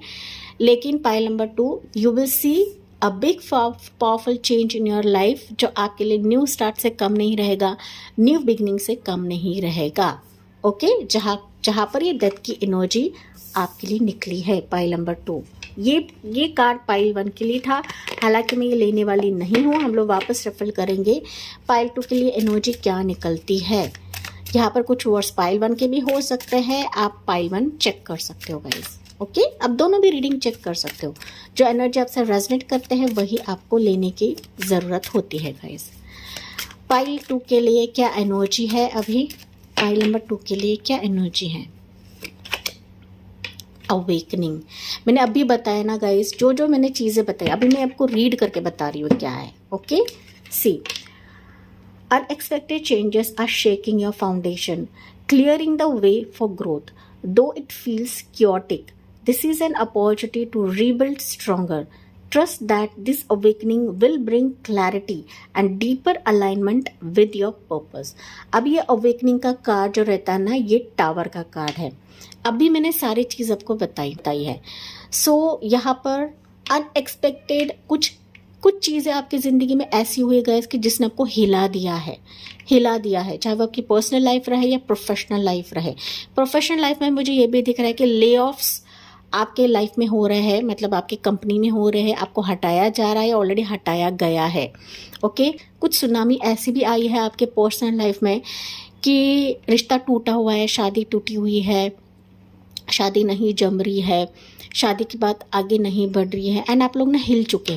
लेकिन pile number 2, you will see a big powerful change in your life, जो आपके लिए न्यू स्टार्ट से कम नहीं रहेगा, न्यू बिगनिंग से कम नहीं रहेगा। ओके, जहाँ पर ये डेथ की एनर्जी आपके लिए निकली है। पाइल नंबर 2, ये कार्ड पाइल 1 के लिए था, हालांकि मैं ये लेने वाली नहीं हूँ, हम लोग वापस रेफर करेंगे पाइल 2 के लिए एनर्जी क्या निकलती है। यहाँ पर कुछ वर्ड्स पाइल 1 के भी हो सकते हैं, आप पाइल 1 चेक कर सकते हो गाइस। ओके, अब दोनों भी रीडिंग चेक कर सकते हो, जो एनर्जी आपसे रेजोनेट करते हैं वही आपको लेने की ज़रूरत होती है गाइस। पाइल 2 के लिए क्या एनर्जी है, अभी पाइल नंबर 2 के लिए क्या एनर्जी है। अवेकनिंग, मैंने अभी बताया ना गाइस, जो मैंने चीज़ें बताई अभी मैं आपको रीड करके बता रही हूँ क्या है। Okay, see, unexpected changes are shaking your foundation, clearing the way for growth. Though it feels chaotic, this is an opportunity to rebuild stronger. Trust that this awakening will bring clarity and deeper alignment with your purpose. अब ये awakening का card जो रहता है ना, ये tower का card है। अभी मैंने सारी चीज़ आपको बताई है। सो यहाँ पर अनएक्सपेक्टेड कुछ चीज़ें आपकी ज़िंदगी में ऐसी हुई गई कि जिसने आपको हिला दिया है, चाहे वो आपकी पर्सनल लाइफ रहे या प्रोफेशनल लाइफ रहे। प्रोफेशनल लाइफ में मुझे ये भी दिख रहा है कि ले ऑफ्स आपके लाइफ में हो रहे हैं, मतलब आपकी कंपनी में हो रहे हैं, आपको हटाया जा रहा है, ऑलरेडी हटाया गया है। ओके, कुछ सुनामी ऐसी भी आई है आपके पर्सनल लाइफ में कि रिश्ता टूटा हुआ है, शादी टूटी हुई है, शादी नहीं जम रही है, शादी की बात आगे नहीं बढ़ रही है, एंड आप लोग ना हिल चुके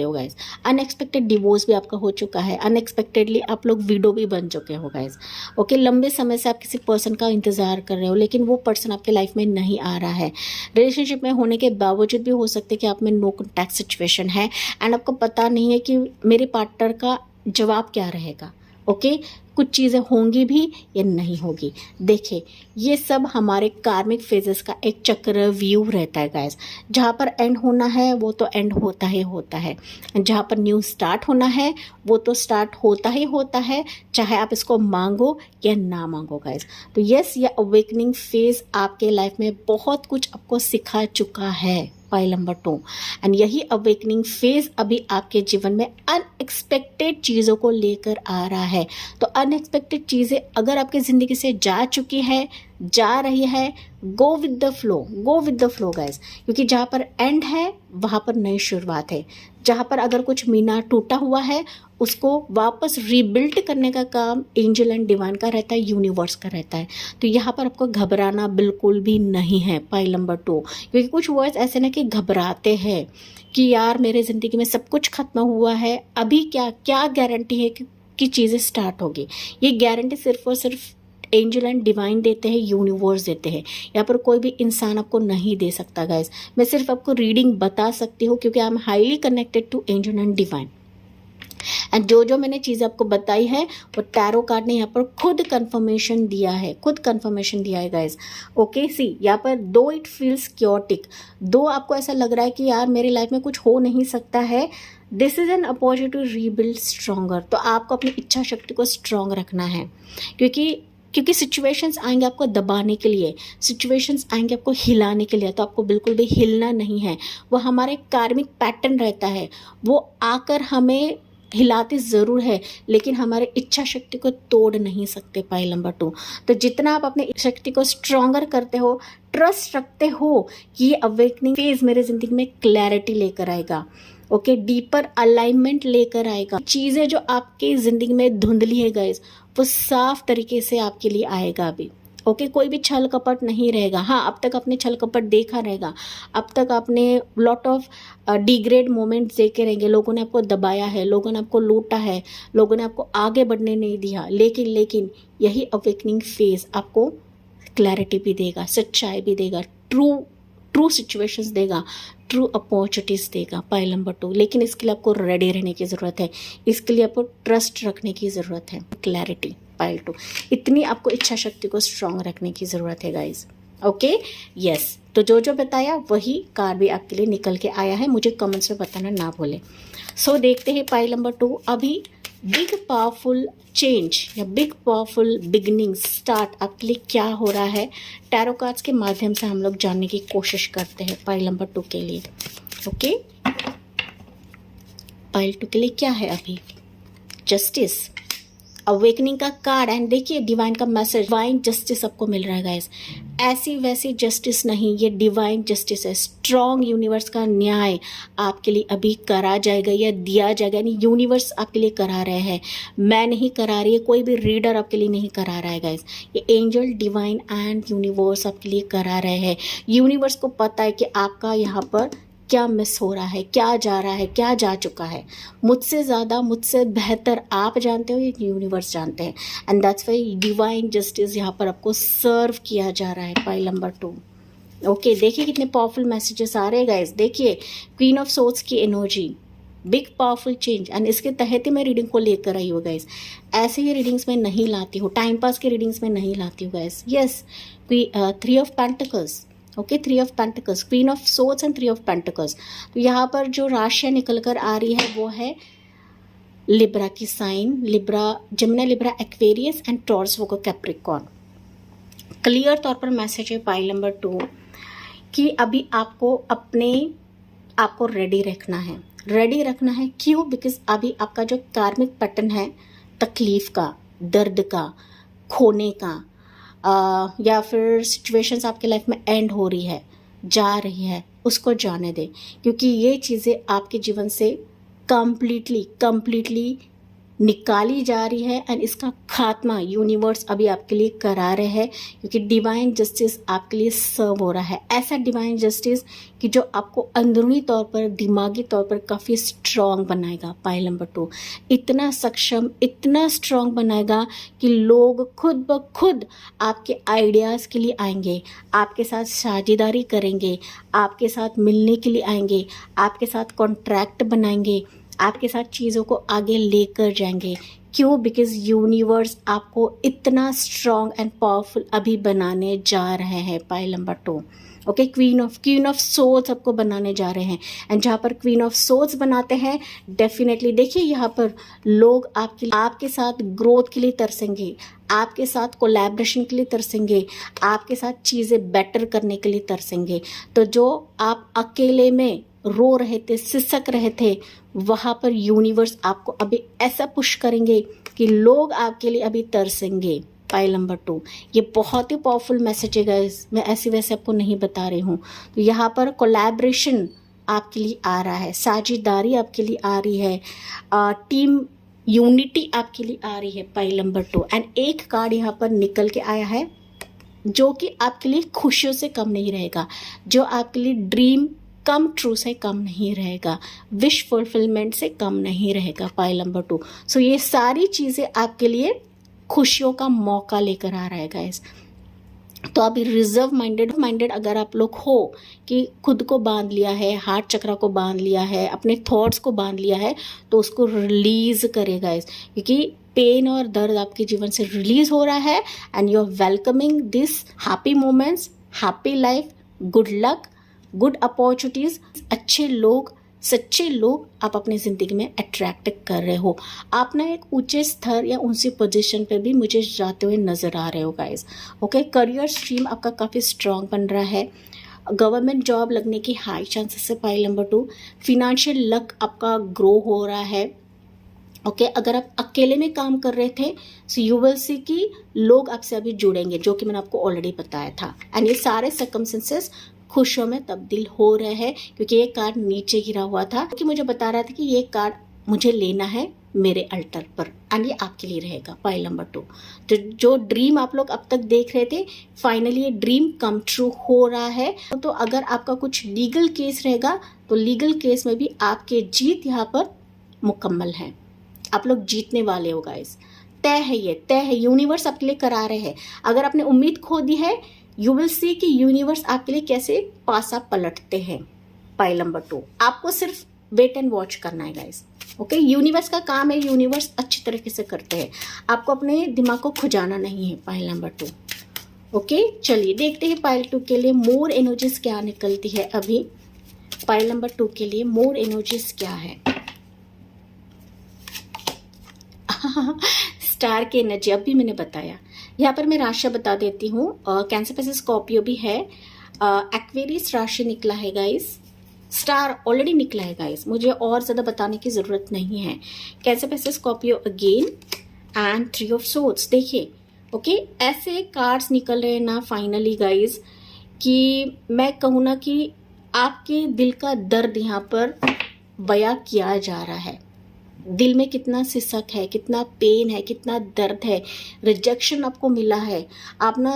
हो गाइस। अनएक्सपेक्टेड डिवोर्स भी आपका हो चुका है, अनएक्सपेक्टेडली आप लोग विडो भी बन चुके हो गाइस। ओके, लंबे समय से आप किसी पर्सन का इंतज़ार कर रहे हो, लेकिन वो पर्सन आपके लाइफ में नहीं आ रहा है। रिलेशनशिप में होने के बावजूद भी हो सकता है कि आप में नो कॉन्टैक्ट सिचुएशन है, एंड आपको पता नहीं है कि मेरे पार्टनर का जवाब क्या रहेगा। ओके, कुछ चीज़ें होंगी भी या नहीं होगी। देखिए, ये सब हमारे कार्मिक फेजेस का एक चक्र व्यू रहता है गाइस। जहाँ पर एंड होना है वो तो एंड होता ही होता है, जहाँ पर न्यू स्टार्ट होना है वो तो स्टार्ट होता ही होता है, चाहे आप इसको मांगो या ना मांगो गाइस। तो यस, ये अवेकनिंग फेज आपके लाइफ में बहुत कुछ आपको सिखा चुका है, पाइल नंबर 2, एंड यही अवेकनिंग फेज अभी आपके जीवन में अनएक्सपेक्टेड चीज़ों को लेकर आ रहा है। तो अनएक्सपेक्टेड चीज़ें अगर आपकी ज़िंदगी से जा चुकी है, जा रही है, go with the flow guys, क्योंकि जहाँ पर एंड है वहाँ पर नई शुरुआत है। जहाँ पर अगर कुछ मीनार टूटा हुआ है उसको वापस रीबिल्ड करने का काम एंजल एंड डिवाइन का रहता है, यूनिवर्स का रहता है। तो यहाँ पर आपको घबराना बिल्कुल भी नहीं है, पाइल नंबर 2। क्योंकि कुछ वर्ड्स ऐसे ना कि घबराते हैं कि यार मेरे ज़िंदगी में सब कुछ खत्म हुआ है, अभी क्या क्या गारंटी है कि चीज़ें स्टार्ट होगी। ये गारंटी सिर्फ और सिर्फ एंजल एंड डिवाइन देते हैं, यूनिवर्स देते हैं। यहाँ पर कोई भी इंसान आपको नहीं दे सकता गाइज। मैं सिर्फ आपको रीडिंग बता सकती हूँ क्योंकि I am highly connected to angel and divine. And जो मैंने चीज़ आपको बताई है वो टैरो कार्ड ने यहाँ पर खुद कंफर्मेशन दिया है, खुद कंफर्मेशन दिया है गाइज। ओके, सी यहाँ पर दो इट फील्स क्योटिक, दो आपको ऐसा लग रहा है कि यार मेरी लाइफ में कुछ हो नहीं सकता है, this is an opportunity to rebuild stronger. तो आपको अपनी इच्छा शक्ति को स्ट्रॉन्ग रखना है, क्योंकि सिचुएशंस आएंगे आपको दबाने के लिए, सिचुएशंस आएंगे आपको हिलाने के लिए, तो आपको बिल्कुल भी हिलना नहीं है। वो हमारे कार्मिक पैटर्न रहता है, वो आकर हमें हिलाते ज़रूर है लेकिन हमारे इच्छा शक्ति को तोड़ नहीं सकते, पाइल नंबर 2। तो जितना आप अपनी शक्ति को स्ट्रॉन्गर करते हो, ट्रस्ट रखते हो कि ये अवेकनिंग फेज मेरे ज़िंदगी में क्लैरिटी लेकर आएगा, ओके, डीपर अलाइनमेंट लेकर आएगा। चीज़ें जो आपकी ज़िंदगी में धुंधली है गाइज, वो साफ तरीके से आपके लिए आएगा अभी। ओके, कोई भी छल कपट नहीं रहेगा। हाँ, अब तक आपने छल कपट देखा रहेगा, अब तक आपने लॉट ऑफ डिग्रेड मोमेंट्स देखे रहेंगे, लोगों ने आपको दबाया है, लोगों ने आपको लूटा है, लोगों ने आपको आगे बढ़ने नहीं दिया। लेकिन यही अवेकनिंग फेज आपको क्लैरिटी भी देगा, सच्चाई भी देगा, ट्रू सिचुएशंस देगा, ट्रू अपॉर्चुनिटीज़ देगा, पाइल नंबर 2। लेकिन इसके लिए आपको रेडी रहने की ज़रूरत है, इसके लिए आपको ट्रस्ट रखने की ज़रूरत है, क्लैरिटी, पाइल 2। इतनी आपको इच्छा शक्ति को स्ट्रॉन्ग रखने की ज़रूरत है गाइज। Okay, yes. तो जो बताया वही कार्ड भी आपके लिए निकल के आया है, मुझे कमेंट्स में बताना ना भूलें। सो देखते हैं पाइल नंबर 2, अभी बिग पावरफुल चेंज या बिग पावरफुल बिगनिंग स्टार्ट आपके लिए क्या हो रहा है, टैरो कार्ड्स के माध्यम से हम लोग जानने की कोशिश करते हैं पाइल नंबर 2 के लिए। ओके, पाइल 2 के लिए क्या है अभी, जस्टिस, अवेकनिंग का कार्ड। एंड देखिए डिवाइन का मैसेज, डिवाइन जस्टिस आपको मिल रहा है गाइस। ऐसी वैसी जस्टिस नहीं, ये डिवाइन जस्टिस है। स्ट्रॉन्ग यूनिवर्स का न्याय आपके लिए अभी करा जाएगा या दिया जाएगा, यानी यूनिवर्स आपके लिए करा रहे हैं, मैं नहीं करा रही है, कोई भी रीडर आपके लिए नहीं करा रहा है गाइस। ये एंजल, डिवाइन एंड यूनिवर्स आपके लिए करा रहे हैं। यूनिवर्स को पता है कि आपका यहाँ पर क्या मिस हो रहा है, क्या जा रहा है, क्या जा चुका है। मुझसे ज़्यादा, मुझसे बेहतर आप जानते हो, ये यूनिवर्स जानते हैं। And that's why divine justice यहाँ पर आपको सर्व किया जा रहा है, पाइल नंबर 2। ओके, देखिए कितने पावरफुल मैसेजेस आ रहे हैं गाइस। देखिए क्वीन ऑफ सोर्ड्स की energy, big powerful change, and इसके तहत ही मैं रीडिंग को लेकर आई हूँ गाइस। ऐसे ही रीडिंग्स में नहीं लाती हूँ, टाइम पास की रीडिंग्स में नहीं लाती हूँ guys. Yes, 3 of pentacles, okay, 3 of pentacles, queen of swords and 3 of pentacles. तो यहाँ पर जो राशियाँ निकल कर आ रही है वो है लिब्रा की sign, Libra, Jamuna Libra, Aquarius and Taurus, वो कैप्रिकॉर्न। क्लियर तौर पर मैसेज है पाइल नंबर 2 कि अभी आपको रेडी रखना है, रेडी रखना है। क्यों? बिकॉज अभी आपका जो कार्मिक पैटर्न है, तकलीफ का, दर्द का, खोने का, या फिर सिचुएशंस आपके लाइफ में एंड हो रही है, जा रही है, उसको जाने दें, क्योंकि ये चीज़ें आपके जीवन से कंप्लीटली निकाली जा रही है। एंड इसका खात्मा यूनिवर्स अभी आपके लिए करा रहे हैं, क्योंकि डिवाइन जस्टिस आपके लिए सर्व हो रहा है। ऐसा डिवाइन जस्टिस कि जो आपको अंदरूनी तौर पर, दिमागी तौर पर काफ़ी स्ट्रॉन्ग बनाएगा, पाइल नंबर 2। इतना सक्षम, इतना स्ट्रॉन्ग बनाएगा कि लोग खुद ब खुद आपके आइडियाज़ के लिए आएंगे, आपके साथ साझेदारी करेंगे, आपके साथ मिलने के लिए आएंगे, आपके साथ कॉन्ट्रैक्ट बनाएंगे, आपके साथ चीज़ों को आगे लेकर जाएंगे। क्यों? बिकॉज यूनिवर्स आपको इतना स्ट्रॉन्ग एंड पावरफुल अभी बनाने जा रहे हैं, pile number 2। Okay, queen of swords आपको बनाने जा रहे हैं। एंड जहाँ पर क्वीन ऑफ सोर्ड्स बनाते हैं, डेफिनेटली देखिए यहाँ पर लोग आपके साथ ग्रोथ के लिए तरसेंगे, आपके साथ कोलैबोरेशन के लिए तरसेंगे, आपके साथ चीज़ें बेटर करने के लिए तरसेंगे। तो जो आप अकेले में रो रहे थे, सिसक रहे थे, वहाँ पर यूनिवर्स आपको अभी ऐसा पुश करेंगे कि लोग आपके लिए अभी तरसेंगे, पाइल नंबर 2। ये बहुत ही पावरफुल मैसेज है गाइस, मैं ऐसे वैसे आपको नहीं बता रही हूँ। तो यहाँ पर कोलैबोरेशन आपके लिए आ रहा है, साझेदारी आपके लिए आ रही है, टीम यूनिटी आपके लिए आ रही है पाइल नंबर 2। एंड एक कार्ड यहाँ पर निकल के आया है जो कि आपके लिए खुशियों से कम नहीं रहेगा, जो आपके लिए ड्रीम कम ट्रू से कम नहीं रहेगा, विश फुलफिलमेंट से कम नहीं रहेगा पाइल नंबर 2। सो ये सारी चीज़ें आपके लिए खुशियों का मौका लेकर आ रहा है गाइस। तो अभी रिजर्व माइंडेड अगर आप लोग हो कि खुद को बांध लिया है, हार्ट चक्रा को बांध लिया है, अपने थॉट्स को बांध लिया है, तो उसको रिलीज करेगा इस, क्योंकि पेन और दर्द आपके जीवन से रिलीज हो रहा है। And you are welcoming this happy moments, happy life, good luck, good opportunities, अच्छे लोग, सच्चे लोग आप अपनी ज़िंदगी में अट्रैक्ट कर रहे हो। आप ना एक ऊंचे स्तर या ऊंची पोजीशन पे भी मुझे जाते हुए नज़र आ रहे हो गाइस। ओके, करियर स्ट्रीम आपका काफ़ी स्ट्रांग बन रहा है, गवर्नमेंट जॉब लगने की हाई चांसेस है पाइल नंबर 2। फिनेंशियल लक आपका ग्रो हो रहा है। ओके, अगर आप अकेले में काम कर रहे थे सो यू विल सी कि लोग आपसे अभी जुड़ेंगे, जो कि मैंने आपको ऑलरेडी बताया था। एंड ये सारे सर्कमस्टेंसेस खुशियों में तब्दील हो रहे हैं, क्योंकि ये कार्ड नीचे गिरा हुआ था कि मुझे बता रहा था कि ये कार्ड मुझे लेना है मेरे अल्टर पर, एंड ये आपके लिए रहेगा पाइल नंबर 2। तो जो ड्रीम आप लोग अब तक देख रहे थे, फाइनली ये ड्रीम कम ट्रू हो रहा है। तो अगर आपका कुछ लीगल केस रहेगा तो लीगल केस में भी आपके जीत यहाँ पर मुकम्मल है, आप लोग जीतने वाले हो गाइस। तय है, ये तय है, यूनिवर्स आपके लिए करा रहे हैं। अगर आपने उम्मीद खो दी है, यू विल सी कि यूनिवर्स आपके लिए कैसे पासा पलटते हैं पाइल नंबर 2। आपको सिर्फ वेट एंड वॉच करना है गाइस। ओके, यूनिवर्स का काम है, यूनिवर्स अच्छी तरीके से करते हैं, आपको अपने दिमाग को खुजाना नहीं है पाइल नंबर 2। ओके, चलिए देखते हैं पाइल 2 के लिए मोर एनर्जीज क्या निकलती है। अभी पाइल नंबर 2 के लिए मोर एनर्जीज क्या है। स्टार की एनर्जी अभी मैंने बताया। यहाँ पर मैं राशि बता देती हूँ। कैंसर पे स्कॉर्पियो भी है, एक्वेरियस राशि निकला है गाइस, स्टार ऑलरेडी निकला है गाइस, मुझे और ज़्यादा बताने की ज़रूरत नहीं है। कैंसर पे Scorpio again and three of swords. देखिए ओके, ऐसे कार्ड्स निकल रहे हैं ना फाइनली गाइस, कि मैं कहूँ ना कि आपके दिल का दर्द यहाँ पर बयां किया जा रहा है। दिल में कितना सिसक है, कितना पेन है, कितना दर्द है, रिजेक्शन आपको मिला है। आप ना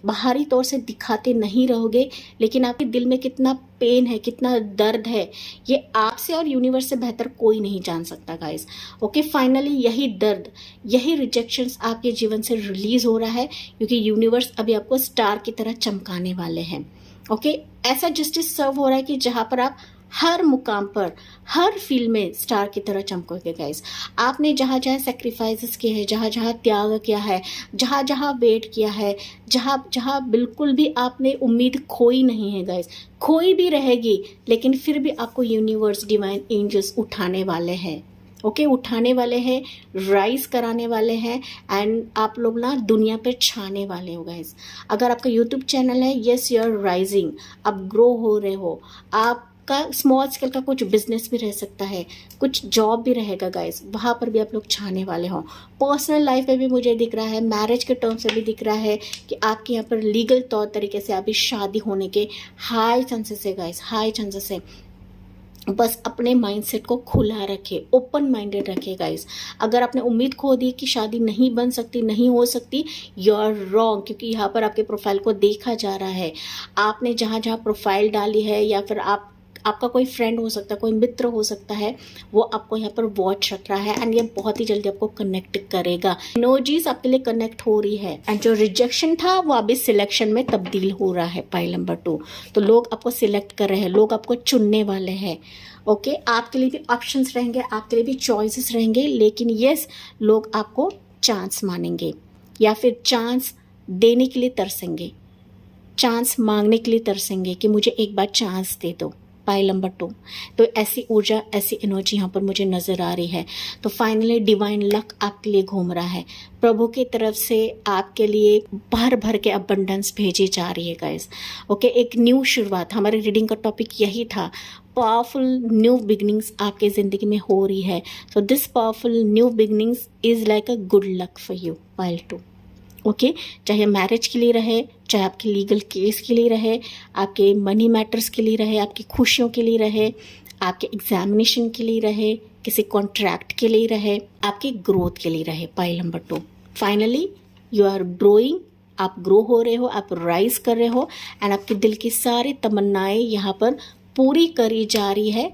बाहरी तौर से दिखाते नहीं रहोगे, लेकिन आपके दिल में कितना पेन है, कितना दर्द है, ये आपसे और यूनिवर्स से बेहतर कोई नहीं जान सकता गाइस। ओके, फाइनली यही दर्द, यही रिजेक्शंस आपके जीवन से रिलीज हो रहा है, क्योंकि यूनिवर्स अभी आपको स्टार की तरह चमकाने वाले हैं। ओके, ऐसा जस्टिस सर्व हो रहा है कि जहाँ पर आप हर मुकाम पर, हर फील्ड में स्टार की तरह चमकोगे गाइस। आपने जहाँ जहाँ सेक्रीफाइसेस किए हैं, जहाँ जहाँ त्याग किया है, जहाँ जहाँ वेट किया है, जहाँ जहाँ बिल्कुल भी आपने उम्मीद खोई नहीं है गाइस, खोई भी रहेगी, लेकिन फिर भी आपको यूनिवर्स, डिवाइन एंजल्स उठाने वाले हैं। ओके, उठाने वाले हैं, राइज कराने वाले हैं, एंड आप लोग ना दुनिया पे छाने वाले हो गाइस। अगर आपका यूट्यूब चैनल है, यस यू आर राइजिंग, आप ग्रो हो रहे हो, आप का स्मॉल स्केल का कुछ बिजनेस भी रह सकता है, कुछ जॉब भी रहेगा गाइस, वहाँ पर भी आप लोग छाने वाले हो। पर्सनल लाइफ में भी मुझे दिख रहा है, मैरिज के टर्म से भी दिख रहा है कि आपके यहाँ पर लीगल तौर तरीके से अभी शादी होने के हाई चांसेस है गाइस, हाई चांसेस है। बस अपने माइंडसेट को खुला रखे, ओपन माइंडेड रखे गाइस। अगर आपने उम्मीद खो दी कि शादी नहीं बन सकती, नहीं हो सकती, यू आर रॉन्ग, क्योंकि यहाँ पर आपके प्रोफाइल को देखा जा रहा है। आपने जहाँ जहाँ प्रोफाइल डाली है, या फिर आपका कोई फ्रेंड हो सकता है, कोई मित्र हो सकता है, वो आपको यहाँ पर वॉच रख रहा है, एंड ये बहुत ही जल्दी आपको कनेक्ट करेगा। एनर्जीज आपके लिए कनेक्ट हो रही है, एंड जो रिजेक्शन था वो अभी सिलेक्शन में तब्दील हो रहा है पाइल नंबर 2। तो लोग आपको सिलेक्ट कर रहे हैं, लोग आपको चुनने वाले हैं। ओके, आपके लिए भी ऑप्शंस रहेंगे, आपके लिए भी चॉइसेस रहेंगे, लेकिन यस, लोग आपको चांस मानेंगे, या फिर चांस देने के लिए तरसेंगे, चांस मांगने के लिए तरसेंगे कि मुझे एक बार चांस दे दो पाइल नंबर 2। तो ऐसी ऊर्जा, ऐसी एनर्जी यहाँ पर मुझे नज़र आ रही है। तो फाइनली डिवाइन लक आपके लिए घूम रहा है, प्रभु की तरफ से आपके लिए भर भर के अबंडेंस भेजी जा रही है गाइस। ओके, एक न्यू शुरुआत, हमारे रीडिंग का टॉपिक यही था, पावरफुल न्यू बिगनिंग्स आपके ज़िंदगी में हो रही है। So this powerful new beginnings is like a good luck for you pile 2। Okay, चाहे मैरिज के लिए रहे, चाहे आपके लीगल केस के लिए रहे, आपके मनी मैटर्स के लिए रहे, आपकी खुशियों के लिए रहे, आपके एग्जामिनेशन के लिए रहे, किसी कॉन्ट्रैक्ट के लिए रहे, आपकी ग्रोथ के लिए रहे। Pile number 2, finally you are growing, आप ग्रो हो रहे हो, आप राइज कर रहे हो एंड आपके दिल की सारी तमन्नाएं यहाँ पर पूरी करी जा रही है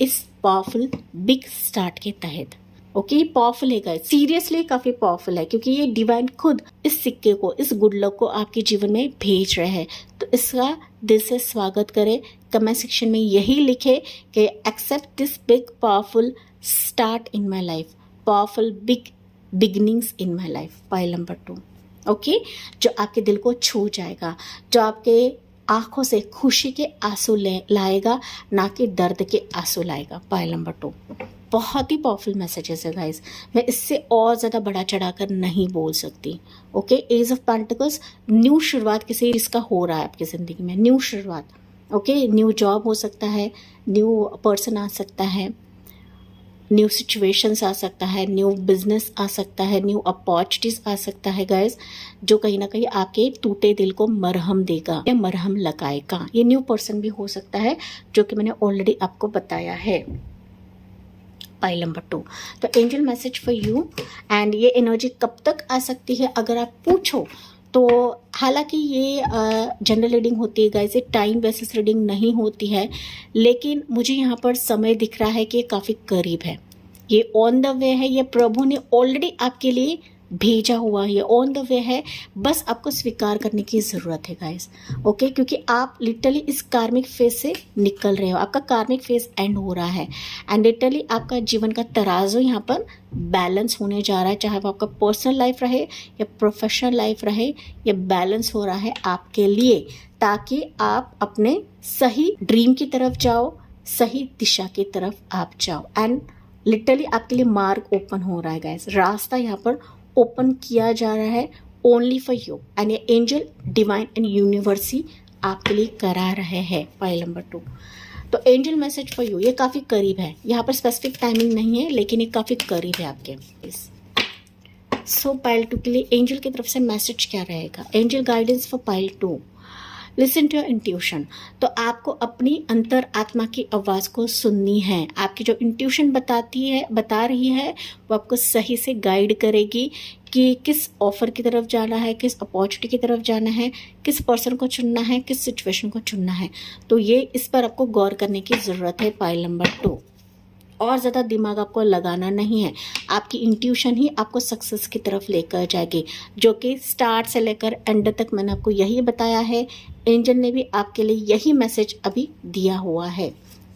इस पावरफुल बिग स्टार्ट के तहत। ओके, पावरफुल है गाइस, सीरियसली काफी पावरफुल है, क्योंकि ये डिवाइन खुद इस सिक्के को, इस गुड लक को आपके जीवन में भेज रहे हैं। तो इसका दिल से स्वागत करें। कमेंट सेक्शन में यही लिखे कि accept this big powerful start in my life, powerful big beginnings in my life. Pile number 2, okay, जो आपके दिल को छू जाएगा, जो आपके आंखों से खुशी के आंसू लाएगा, ना कि दर्द के आंसू लाएगा। पाइल नंबर 2, बहुत ही पावरफुल मैसेजेस है गाइस, मैं इससे और ज़्यादा बढ़ा चढ़ाकर नहीं बोल सकती। Okay, ace of pentacles, new शुरुआत किसी इसका हो रहा है आपकी ज़िंदगी में, न्यू शुरुआत। ओके, न्यू जॉब हो सकता है, न्यू पर्सन आ सकता है, न्यू सिचुएशंस आ सकता है, न्यू बिजनेस आ सकता है, न्यू अपॉर्चुनिटीज आ सकता है गाइस, जो कहीं ना कहीं आपके टूटे दिल को मरहम देगा या मरहम लगाएगा। ये न्यू पर्सन भी हो सकता है, जो कि मैंने ऑलरेडी आपको बताया है। पाइल नंबर 2, तो angel message for you, and ये एनर्जी कब तक आ सकती है अगर आप पूछो तो, हालांकि ये जनरल रीडिंग होती है गाइस, ये टाइम बेसिस रीडिंग नहीं होती है, लेकिन मुझे यहाँ पर समय दिख रहा है कि ये काफ़ी करीब है, ये ऑन द वे है, ये प्रभु ने ऑलरेडी आपके लिए भेजा हुआ, ये ऑन द वे है, बस आपको स्वीकार करने की ज़रूरत है गाइस। ओके, क्योंकि आप लिटरली इस कार्मिक फेज से निकल रहे हो, आपका कार्मिक फेज एंड हो रहा है एंड लिटरली आपका जीवन का तराजू यहाँ पर बैलेंस होने जा रहा है, चाहे वो आपका पर्सनल लाइफ रहे या प्रोफेशनल लाइफ रहे, ये बैलेंस हो रहा है आपके लिए, ताकि आप अपने सही ड्रीम की तरफ जाओ, सही दिशा की तरफ आप जाओ एंड लिटरली आपके लिए मार्ग ओपन हो रहा है गाइस, रास्ता यहाँ पर ओपन किया जा रहा है ओनली फॉर यू, एंड ये एंजल डिवाइन एंड यूनिवर्सी आपके लिए करा रहे हैं। पाइल नंबर 2, तो एंजल मैसेज फॉर यू, ये काफ़ी करीब है, यहाँ पर स्पेसिफिक टाइमिंग नहीं है, लेकिन ये काफ़ी करीब है आपके। सो पाइल 2 के लिए एंजल की तरफ से मैसेज क्या रहेगा? Angel guidance for pile 2, listen to your intuition. तो आपको अपनी अंतर आत्मा की आवाज़ को सुननी है, आपकी जो इंट्यूशन बता रही है वो आपको सही से गाइड करेगी कि किस ऑफर की तरफ जाना है, किस अपॉर्चुनिटी की तरफ जाना है, किस पर्सन को चुनना है, किस सिचुएशन को चुनना है। तो ये इस पर आपको गौर करने की ज़रूरत है। पाइल नंबर 2, और ज़्यादा दिमाग आपको लगाना नहीं है, आपकी इंट्यूशन ही आपको सक्सेस की तरफ लेकर जाएगी, जो कि स्टार्ट से लेकर एंड तक मैंने आपको यही बताया है, एंजल ने भी आपके लिए यही मैसेज अभी दिया हुआ है।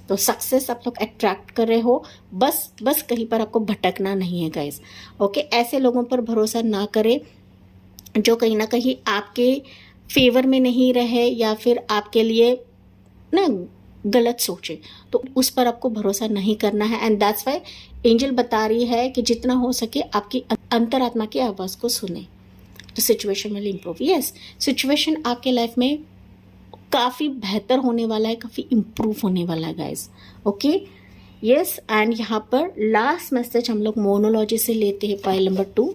तो सक्सेस आप लोग अट्रैक्ट कर रहे हो, बस कहीं पर आपको भटकना नहीं है गाइस। ओके, ऐसे लोगों पर भरोसा ना करें जो कहीं ना कहीं आपके फेवर में नहीं रहे या फिर आपके लिए ना गलत सोचे, तो उस पर आपको भरोसा नहीं करना है। एंड दैट्स वाई एंजल बता रही है कि जितना हो सके आपकी अंतरात्मा की आवाज़ को सुने, तो situation will improve. Yes, situation आपके लाइफ में काफ़ी बेहतर होने वाला है, काफ़ी इम्प्रूव होने वाला है गाइस। ओके, यस, एंड यहाँ पर लास्ट मैसेज हम लोग मोनोलॉजी से लेते हैं। पाइल नंबर 2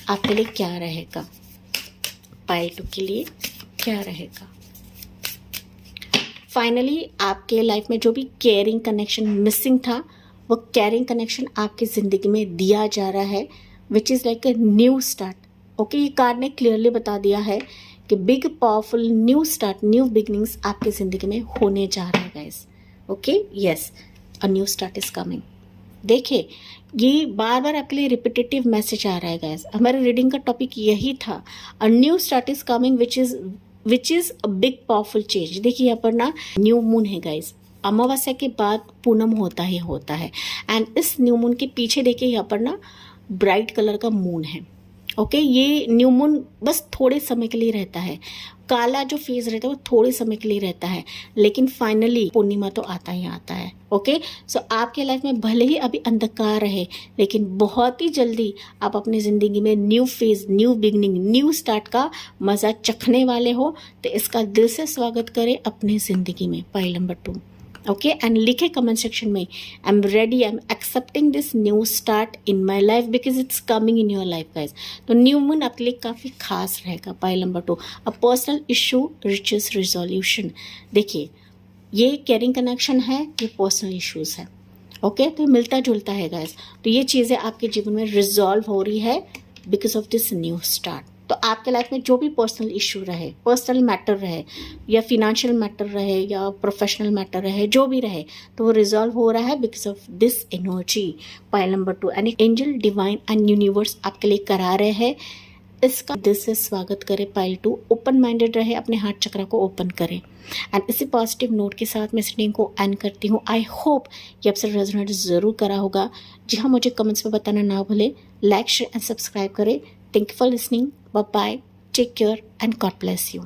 आपके लिए क्या रहेगा? पाइल 2 के लिए क्या रहेगा? फाइनली आपके लाइफ में जो भी केयरिंग कनेक्शन मिसिंग था, वो केयरिंग कनेक्शन आपकी ज़िंदगी में दिया जा रहा है, which is like a new start. Okay, ये कार्ड ने क्लियरली बता दिया है कि big powerful new start, new beginnings आपकी ज़िंदगी में होने जा रहा है guys. Okay, yes, a new start is coming. देखिए, ये बार बार आपके लिए रिपीटेटिव मैसेज आ रहा है गाइस, हमारे रीडिंग का टॉपिक यही था, a new start is coming which is a big powerful change. देखिए यहाँ पर ना न्यू मून है गाइस, अमावस्या के बाद पूनम होता ही होता है, एंड इस न्यू मून के पीछे देखिए यहाँ पर ना ब्राइट कलर का मून है। ओके, ये न्यू मून बस थोड़े समय के लिए रहता है, काला जो फेज रहता है वो थोड़े समय के लिए रहता है, लेकिन फाइनली पूर्णिमा तो आता ही आता है। ओके, सो आपके लाइफ में भले ही अभी अंधकार रहे, लेकिन बहुत ही जल्दी आप अपनी ज़िंदगी में new phase, new beginning, new start का मज़ा चखने वाले हो। तो इसका दिल से स्वागत करें अपनी ज़िंदगी में। पाइल नंबर 2, ओके, एंड लिखे कमेंट सेक्शन में, I am ready, I am accepting this new start in my life because it's coming in your life guys. तो न्यू मून आपके लिए काफ़ी खास रहेगा। Pile number 2, a personal issue riches resolution. देखिए, ये केयरिंग कनेक्शन है, ये पर्सनल इश्यूज है। ओके, तो मिलता जुलता है गाइस। तो ये चीज़ें आपके जीवन में रिजॉल्व हो रही है because of this new start. तो आपके लाइफ में जो भी पर्सनल इशू रहे, पर्सनल मैटर रहे या फिनेंशियल मैटर रहे या प्रोफेशनल मैटर रहे, जो भी रहे, तो वो रिजॉल्व हो रहा है because of this energy. Pile number 2 यानी एंजल, डिवाइन एंड यूनिवर्स आपके लिए करा रहे हैं इसका दिल से स्वागत करें। पाइल 2 ओपन माइंडेड रहे, अपने हार्ट चक्र को ओपन करें। एंड इसी पॉजिटिव नोट के साथ मैं इस रीडिंग को एंड करती हूँ। आई होप ये आपसे रेजोनेट ज़रूर करा होगा। जी हाँ, मुझे कमेंट्स में बताना ना भूले। लाइक, शेयर एंड सब्सक्राइब करें। Thank you for listening. Bye bye, take care and God bless you.